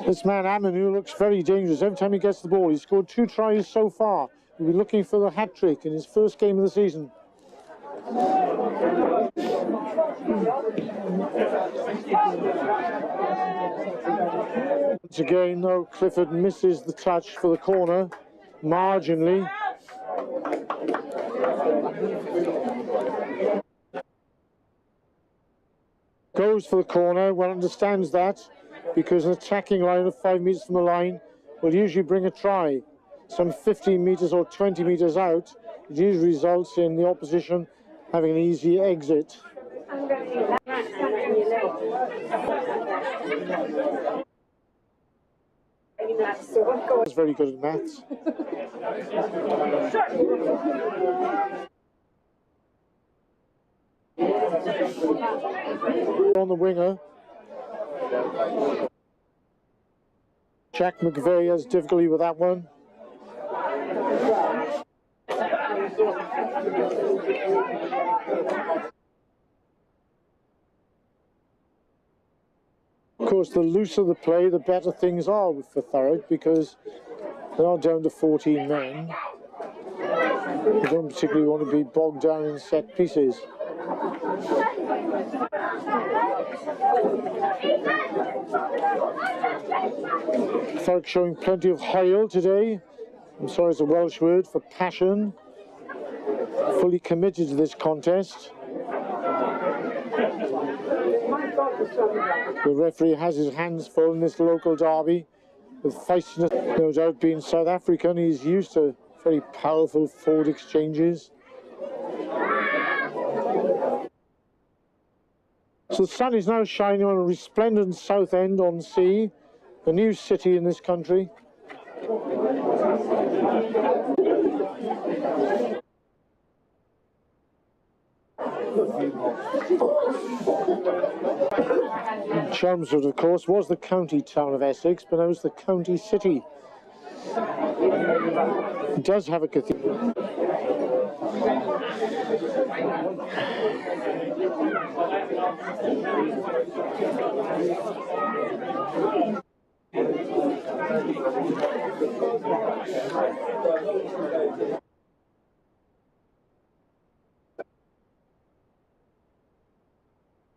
[SPEAKER 1] This man Aminu looks very dangerous every time he gets the ball. He's scored 2 tries so far. He'll be looking for the hat-trick in his first game of the season. Once again, though, Clifford misses the touch for the corner, marginally. Goes for the corner, one understands that, because an attacking line of 5 metres from the line will usually bring a try. Some 15 metres or 20 metres out, it usually results in the opposition having an easy exit. That's very good at maths. On the winger, Jack McVeigh has difficulty with that one. Of course, the looser the play, the better things are for Thurrock, because they are down to 14 men. You don't particularly want to be bogged down in set pieces. Thurrock showing plenty of heil today. I'm sorry, it's a Welsh word for passion. Fully committed to this contest. The referee has his hands full in this local derby with feistiness. No doubt, being South African, he's used to very powerful forward exchanges. So the sun is now shining on a resplendent Southend on Sea, a new city in this country. Chelmsford, of course, was the county town of Essex, but now it's the county city. It does have a cathedral.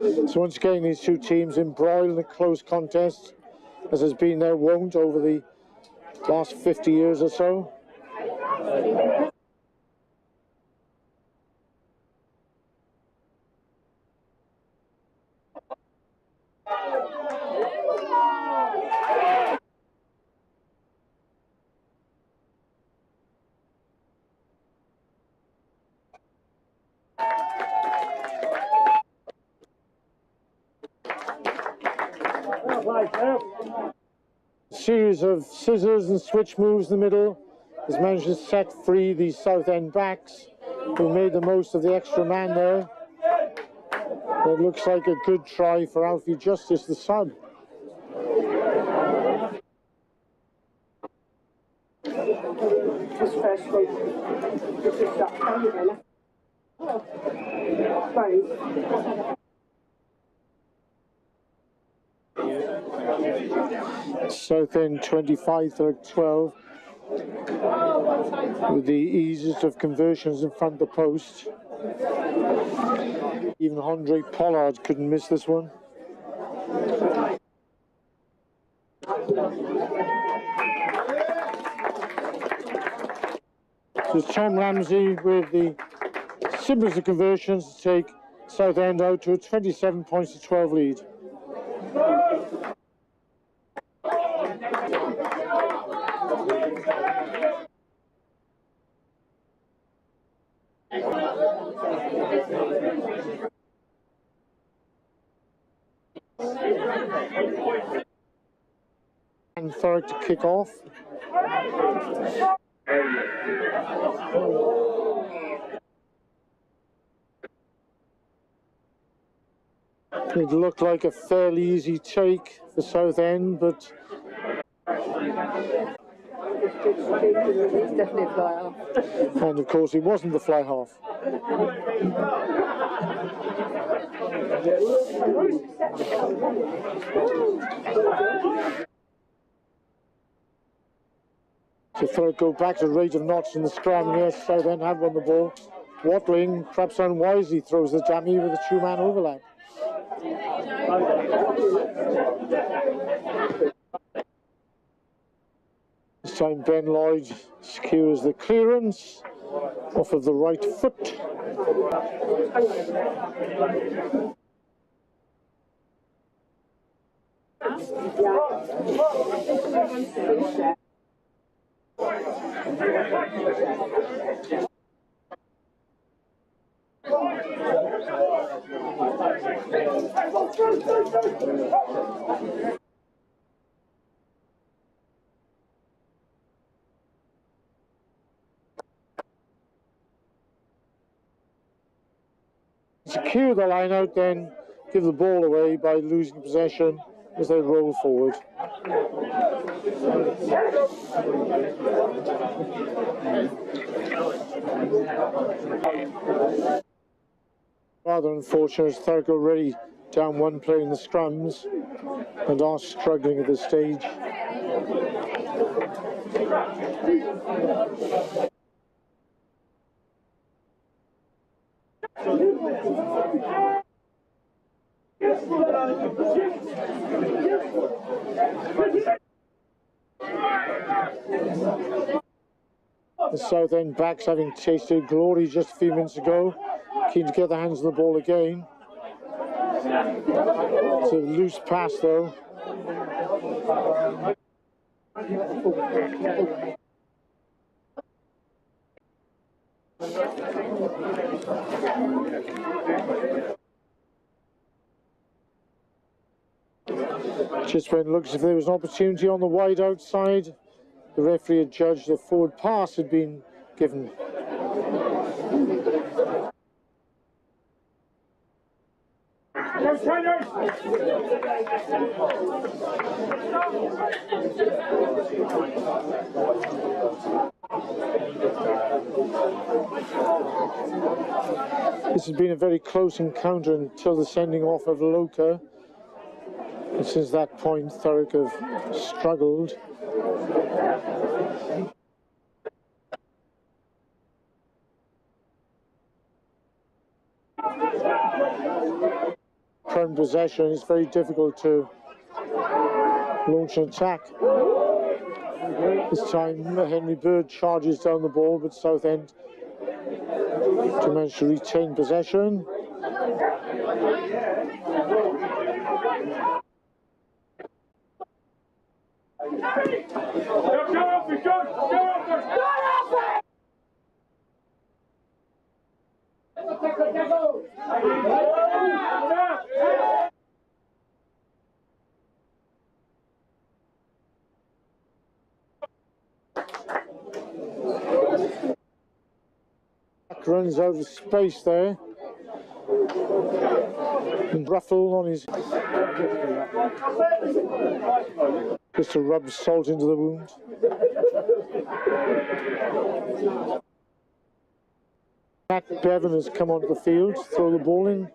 [SPEAKER 1] So once again, these two teams embroiled in a close contest, as has been their wont over the last 50 years or so. Series of scissors and switch moves in the middle has managed to set free the Southend backs, who made the most of the extra man there. It looks like a good try for Alfie Justice, the sub. Southend 25, Thurrock 12, with the easiest of conversions in front of the post. Even Andre Pollard couldn't miss this one. So it's Tom Ramsey with the simplest of conversions to take Southend out to a 27 points to 12 lead. And Thurrock to kick off. It looked like a fairly easy take for Southend, but
[SPEAKER 5] It's definitely a fly half.
[SPEAKER 1] and of course it wasn't the fly half. So Thurrock go back to rate of knots in the scrum. Yes, Southend had won the ball. Watling, perhaps unwisely, throws the dummy with a two-man overlap. This time Ben Lloyd secures the clearance off of the right foot. Secure the line out, then give the ball away by losing possession as they roll forward. Rather unfortunate, Thurrock already down one player in the scrums and are struggling at this stage. The Southend backs, having tasted glory just a few minutes ago, keen to get their hands on the ball again. It's a loose pass though. Just when it looks as if there was an opportunity on the wide outside, the referee had judged a forward pass had been given. This has been a very close encounter until the sending off of Loka. And since that point, Thurrock have struggled. Prone possession, it's very difficult to launch an attack. This time Henry Bird charges down the ball, but Southend to manage to retain possession. Runs out of space there. And Ruffle on his... just to rub salt into the wound. Matt Bevan has come onto the field to throw the ball in.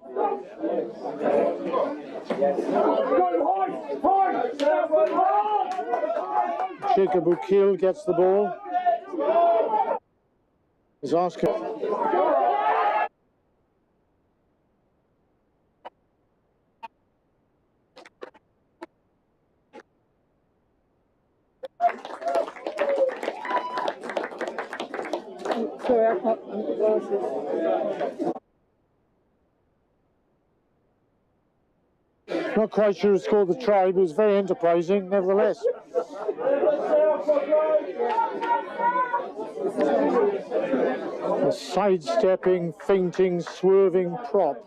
[SPEAKER 1] Jacob O'Keel gets the ball. He's asking.
[SPEAKER 5] Sorry, I can't find the glasses.
[SPEAKER 1] Not quite sure who scored the try, but it was very enterprising, nevertheless. A sidestepping, feinting, swerving prop.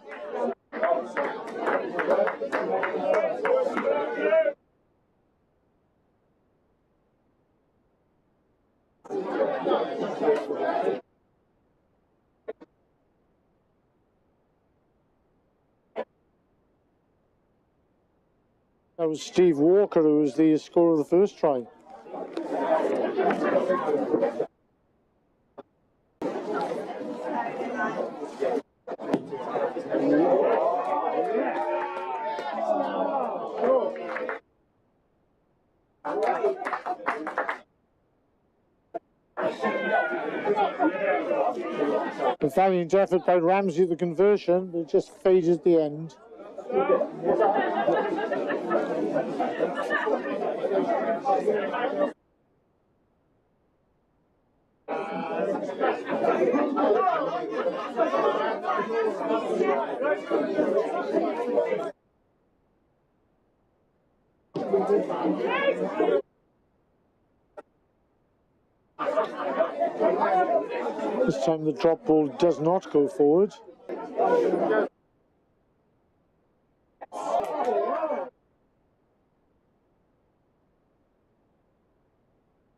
[SPEAKER 1] That was Steve Walker, who was the scorer of the first try. A A valiant effort by Ramsey, the conversion, but it just faded at the end. This time the drop ball does not go forward.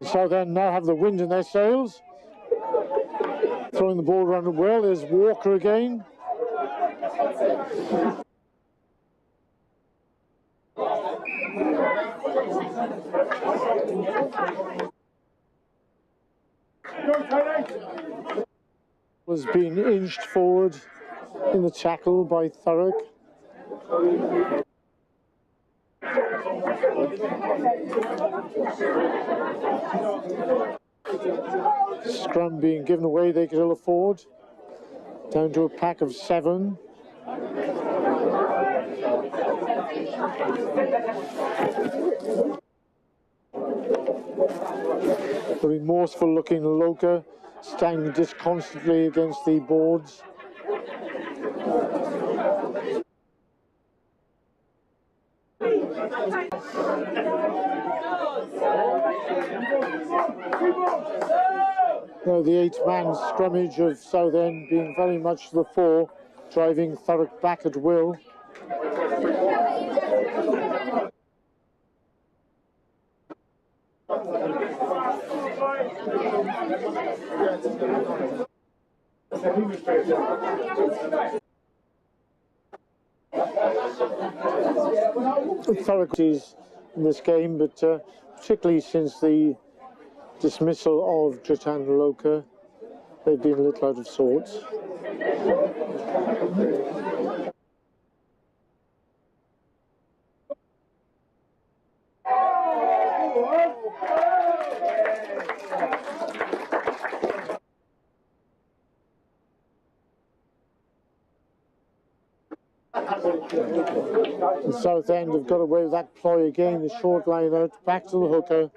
[SPEAKER 1] Southend now have the wind in their sails. Throwing the ball around well. There's Walker again. Was being inched forward in the tackle by Thurrock. Scrum being given away, they could ill afford. Down to a pack of 7. The remorseful looking Loka standing disconsolately against the boards. Now the 8-man scrummage of Southend being very much the fore, driving Thurrock back at will. Thurrock is in this game, but particularly since the dismissal of Jitan Loka, they've been a little out of sorts. The Southend have got away with that ploy again, the short line out, back to the hooker.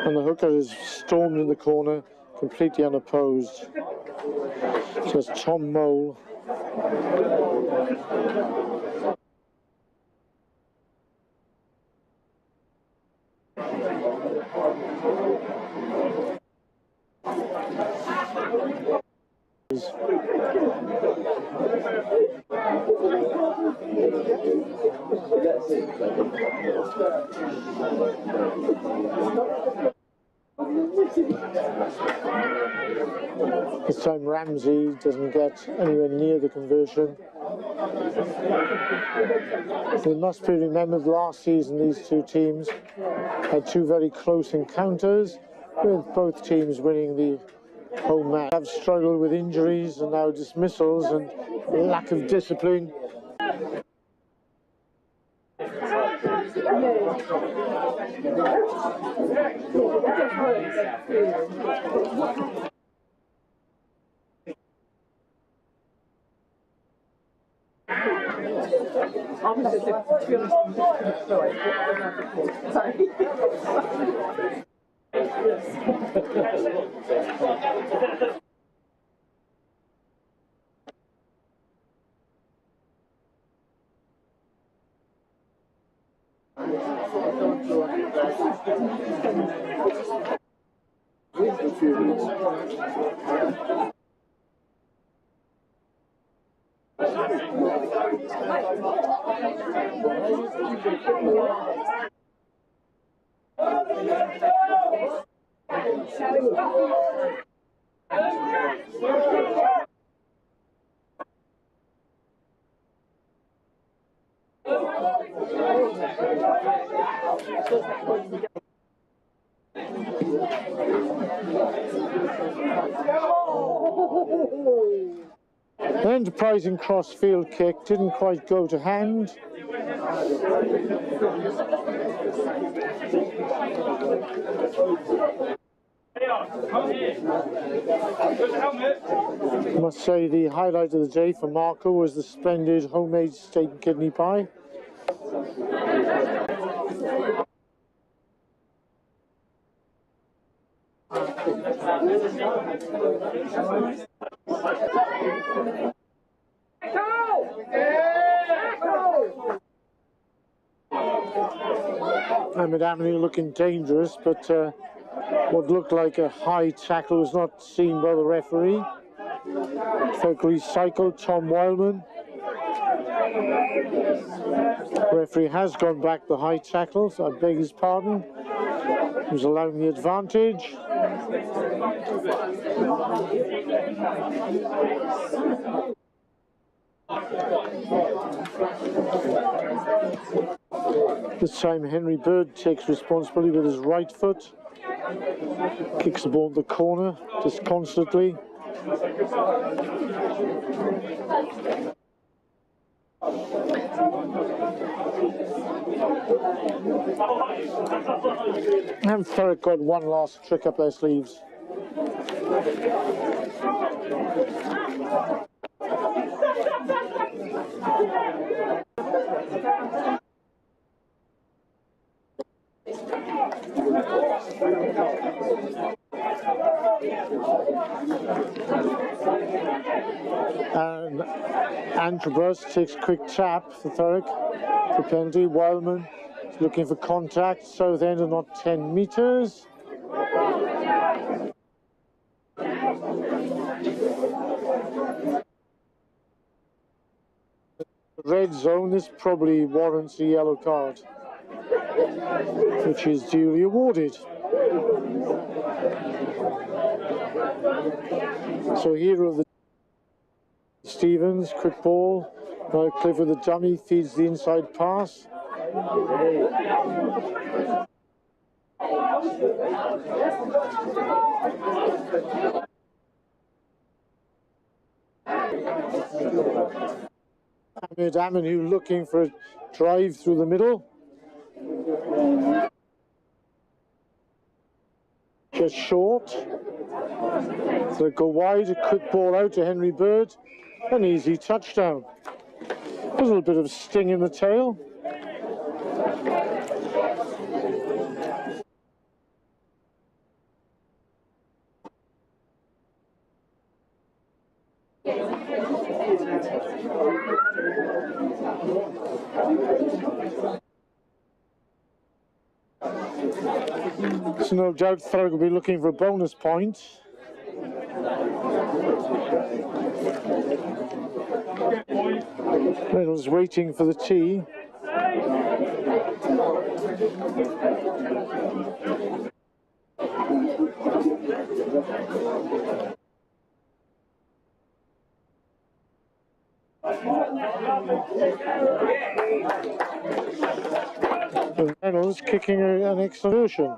[SPEAKER 1] And the hooker is stormed in the corner, completely unopposed. So it's Tom Mole. This time Ramsey doesn't get anywhere near the conversion. It must be remembered last season these two teams had 2 very close encounters, with both teams winning the home match. Have struggled with injuries and now dismissals and lack of discipline. Enterprising cross-field kick, didn't quite go to hand. I must say the highlight of the day for Marco was the splendid homemade steak and kidney pie. Ahmed Amini looking dangerous, but what looked like a high tackle was not seen by the referee. Thurrock recycled Tom Wildman. The referee has gone back the high tackle, so I beg his pardon. He was allowing the advantage. This time Henry Bird takes responsibility with his right foot. Kicks the ball in the corner disconsolately. And Thurrock got one last trick up their sleeves. And Antrobus takes quick tap for Thurrock for penalty. Wildman is looking for contact. Southend are not 10 metres. Red zone, this probably warrants a yellow card, which is duly awarded. So hero of the Stevens, quick ball. Cliff with the dummy, feeds the inside pass. Ahmed Aminu looking for a drive through the middle. Just short. So go wide, a quick ball out to Henry Bird. An easy touchdown. A little bit of sting in the tail. So no doubt Thurrock will be looking for a bonus point. Reynolds waiting for the tee. Reynolds kicking an exclusion.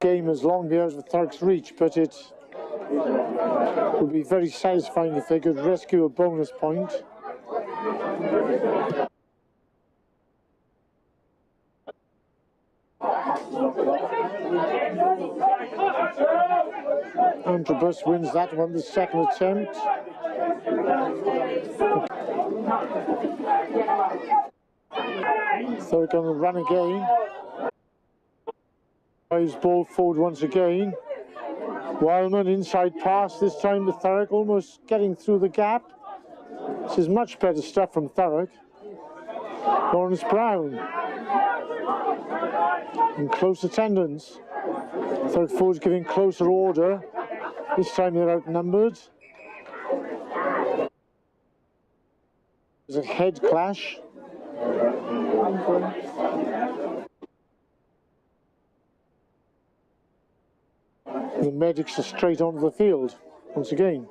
[SPEAKER 1] Game has long been out of Thurrock's reach, but it would be very satisfying if they could rescue a bonus point. Antrobus wins that one, the second attempt. So we're going to run again. Drives ball forward once again. Wildman inside pass, this time to Thurrock, almost getting through the gap. This is much better stuff from Thurrock. Lawrence Brown in close attendance. Thurrock forwards giving closer order. This time they're outnumbered. There's a head clash. The medics are straight onto the field once again.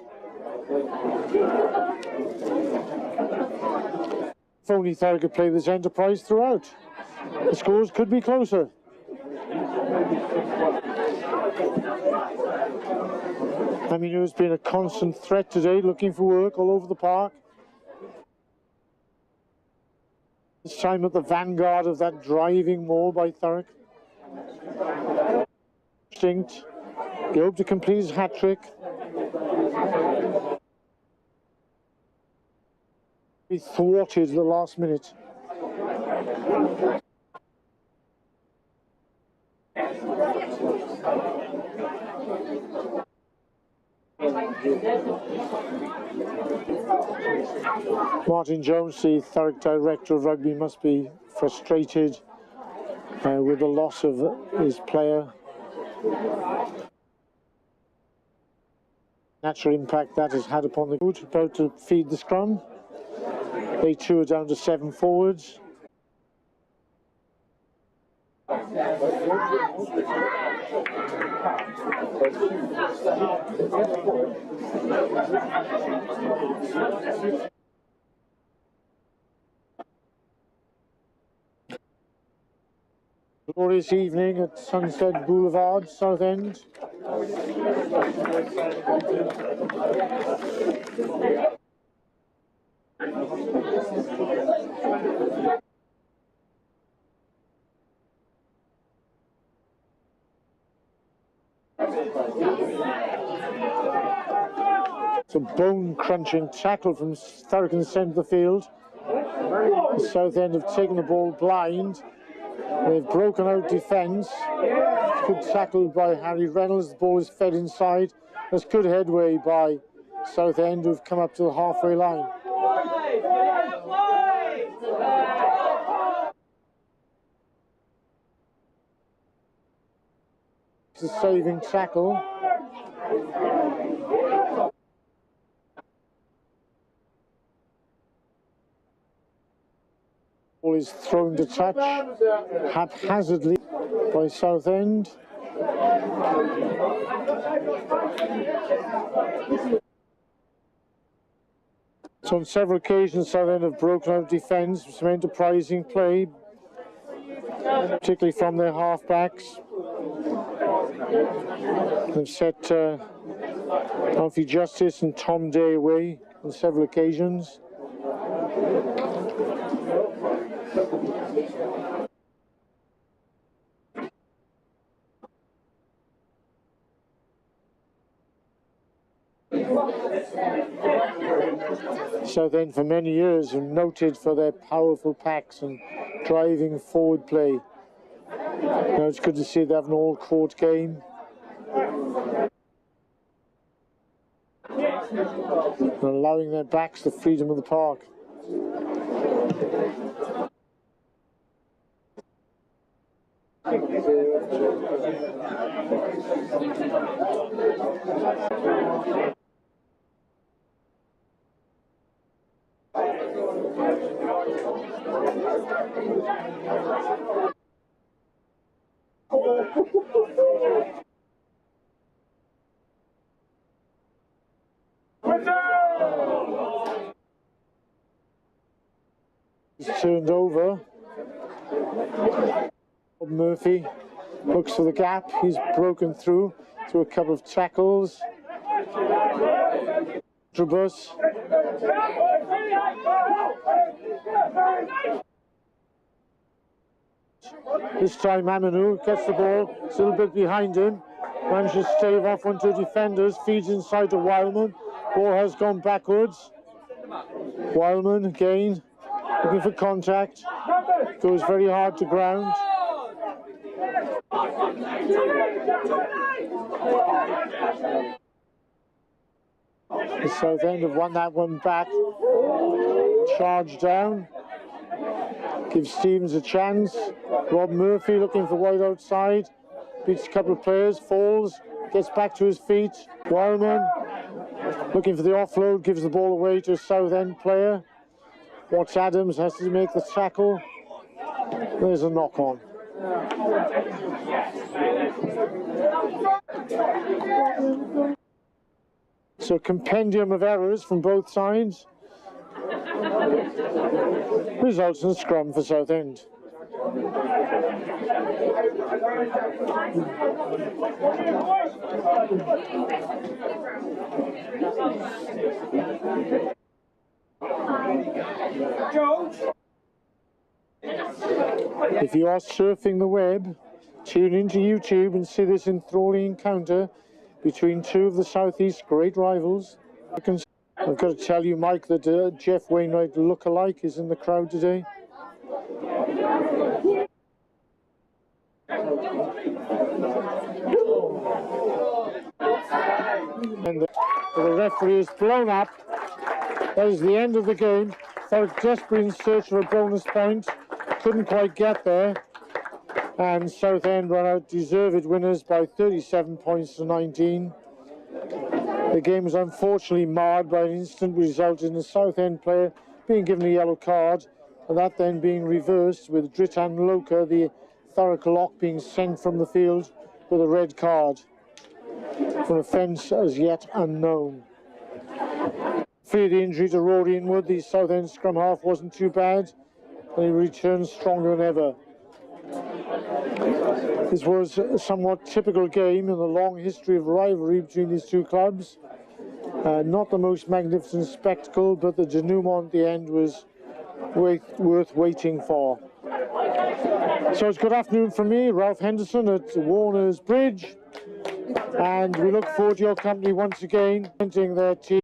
[SPEAKER 1] If only Thurrock could play this enterprise throughout. The scores could be closer. Aminu's been a constant threat today, looking for work all over the park. This time at the vanguard of that driving maul by Thurrock. Instinct. He hoped to complete his hat-trick. He thwarted the last minute. Martin Jones, the Thurrock director of rugby, must be frustrated with the loss of his player. Natural impact that has had upon the group. About to feed the scrum. They too are down to 7 forwards. Glorious evening at Sunset Boulevard, Southend. It's a bone-crunching tackle from Thurrock in the centre of the field. The Southend have taken the ball blind. They've broken out defence. It's good tackle by Harry Reynolds. The ball is fed inside. That's good headway by Southend, who've come up to the halfway line. It's a saving tackle. Ball is thrown to touch haphazardly by Southend. So on several occasions Southend have broken out defence, some enterprising play, particularly from their halfbacks. They've set Alfie Justice and Tom Day away on several occasions. Southend for many years are noted for their powerful packs and driving forward play. Now it's good to see they have an all-court game. And allowing their backs the freedom of the park. He's turned over. Bob Murphy looks for the gap. He's broken through a couple of tackles. Trabus. This time Aminu gets the ball, it's a little bit behind him. Manages to stave off one, 2 defenders, feeds inside to Wildman. Ball has gone backwards. Wildman again, looking for contact. Goes very hard to ground. The Southend have won that one back. Charge down. Gives Stevens a chance. Rob Murphy looking for wide outside. Beats a couple of players, falls, gets back to his feet. Wildman looking for the offload, gives the ball away to a Southend player. Watts Adams has to make the tackle. There's a knock on. So compendium of errors from both sides. Results in a scrum for Southend. If you are surfing the web, tune into YouTube and see this enthralling encounter between two of the Southeast's great rivals. I've got to tell you, Mike, that Jeff Wainwright look-alike is in the crowd today. And the referee is blown up. That is the end of the game. Thurrock desperately in search of a bonus point. Couldn't quite get there. And Southend run out deserved winners by 37 points to 19. The game was unfortunately marred by an incident which resulted in a Southend player being given a yellow card, and that then being reversed with Dritan Loka, the Thurrock lock, being sent from the field with a red card for an offence as yet unknown. For the injury to Rory Inwood, the Southend scrum half wasn't too bad, and he returned stronger than ever. This was a somewhat typical game in the long history of rivalry between these two clubs. Not the most magnificent spectacle, but the denouement at the end was worth waiting for. So it's good afternoon from me, Ralph Henderson at Warner's Bridge, and we look forward to your company once again, presenting their team.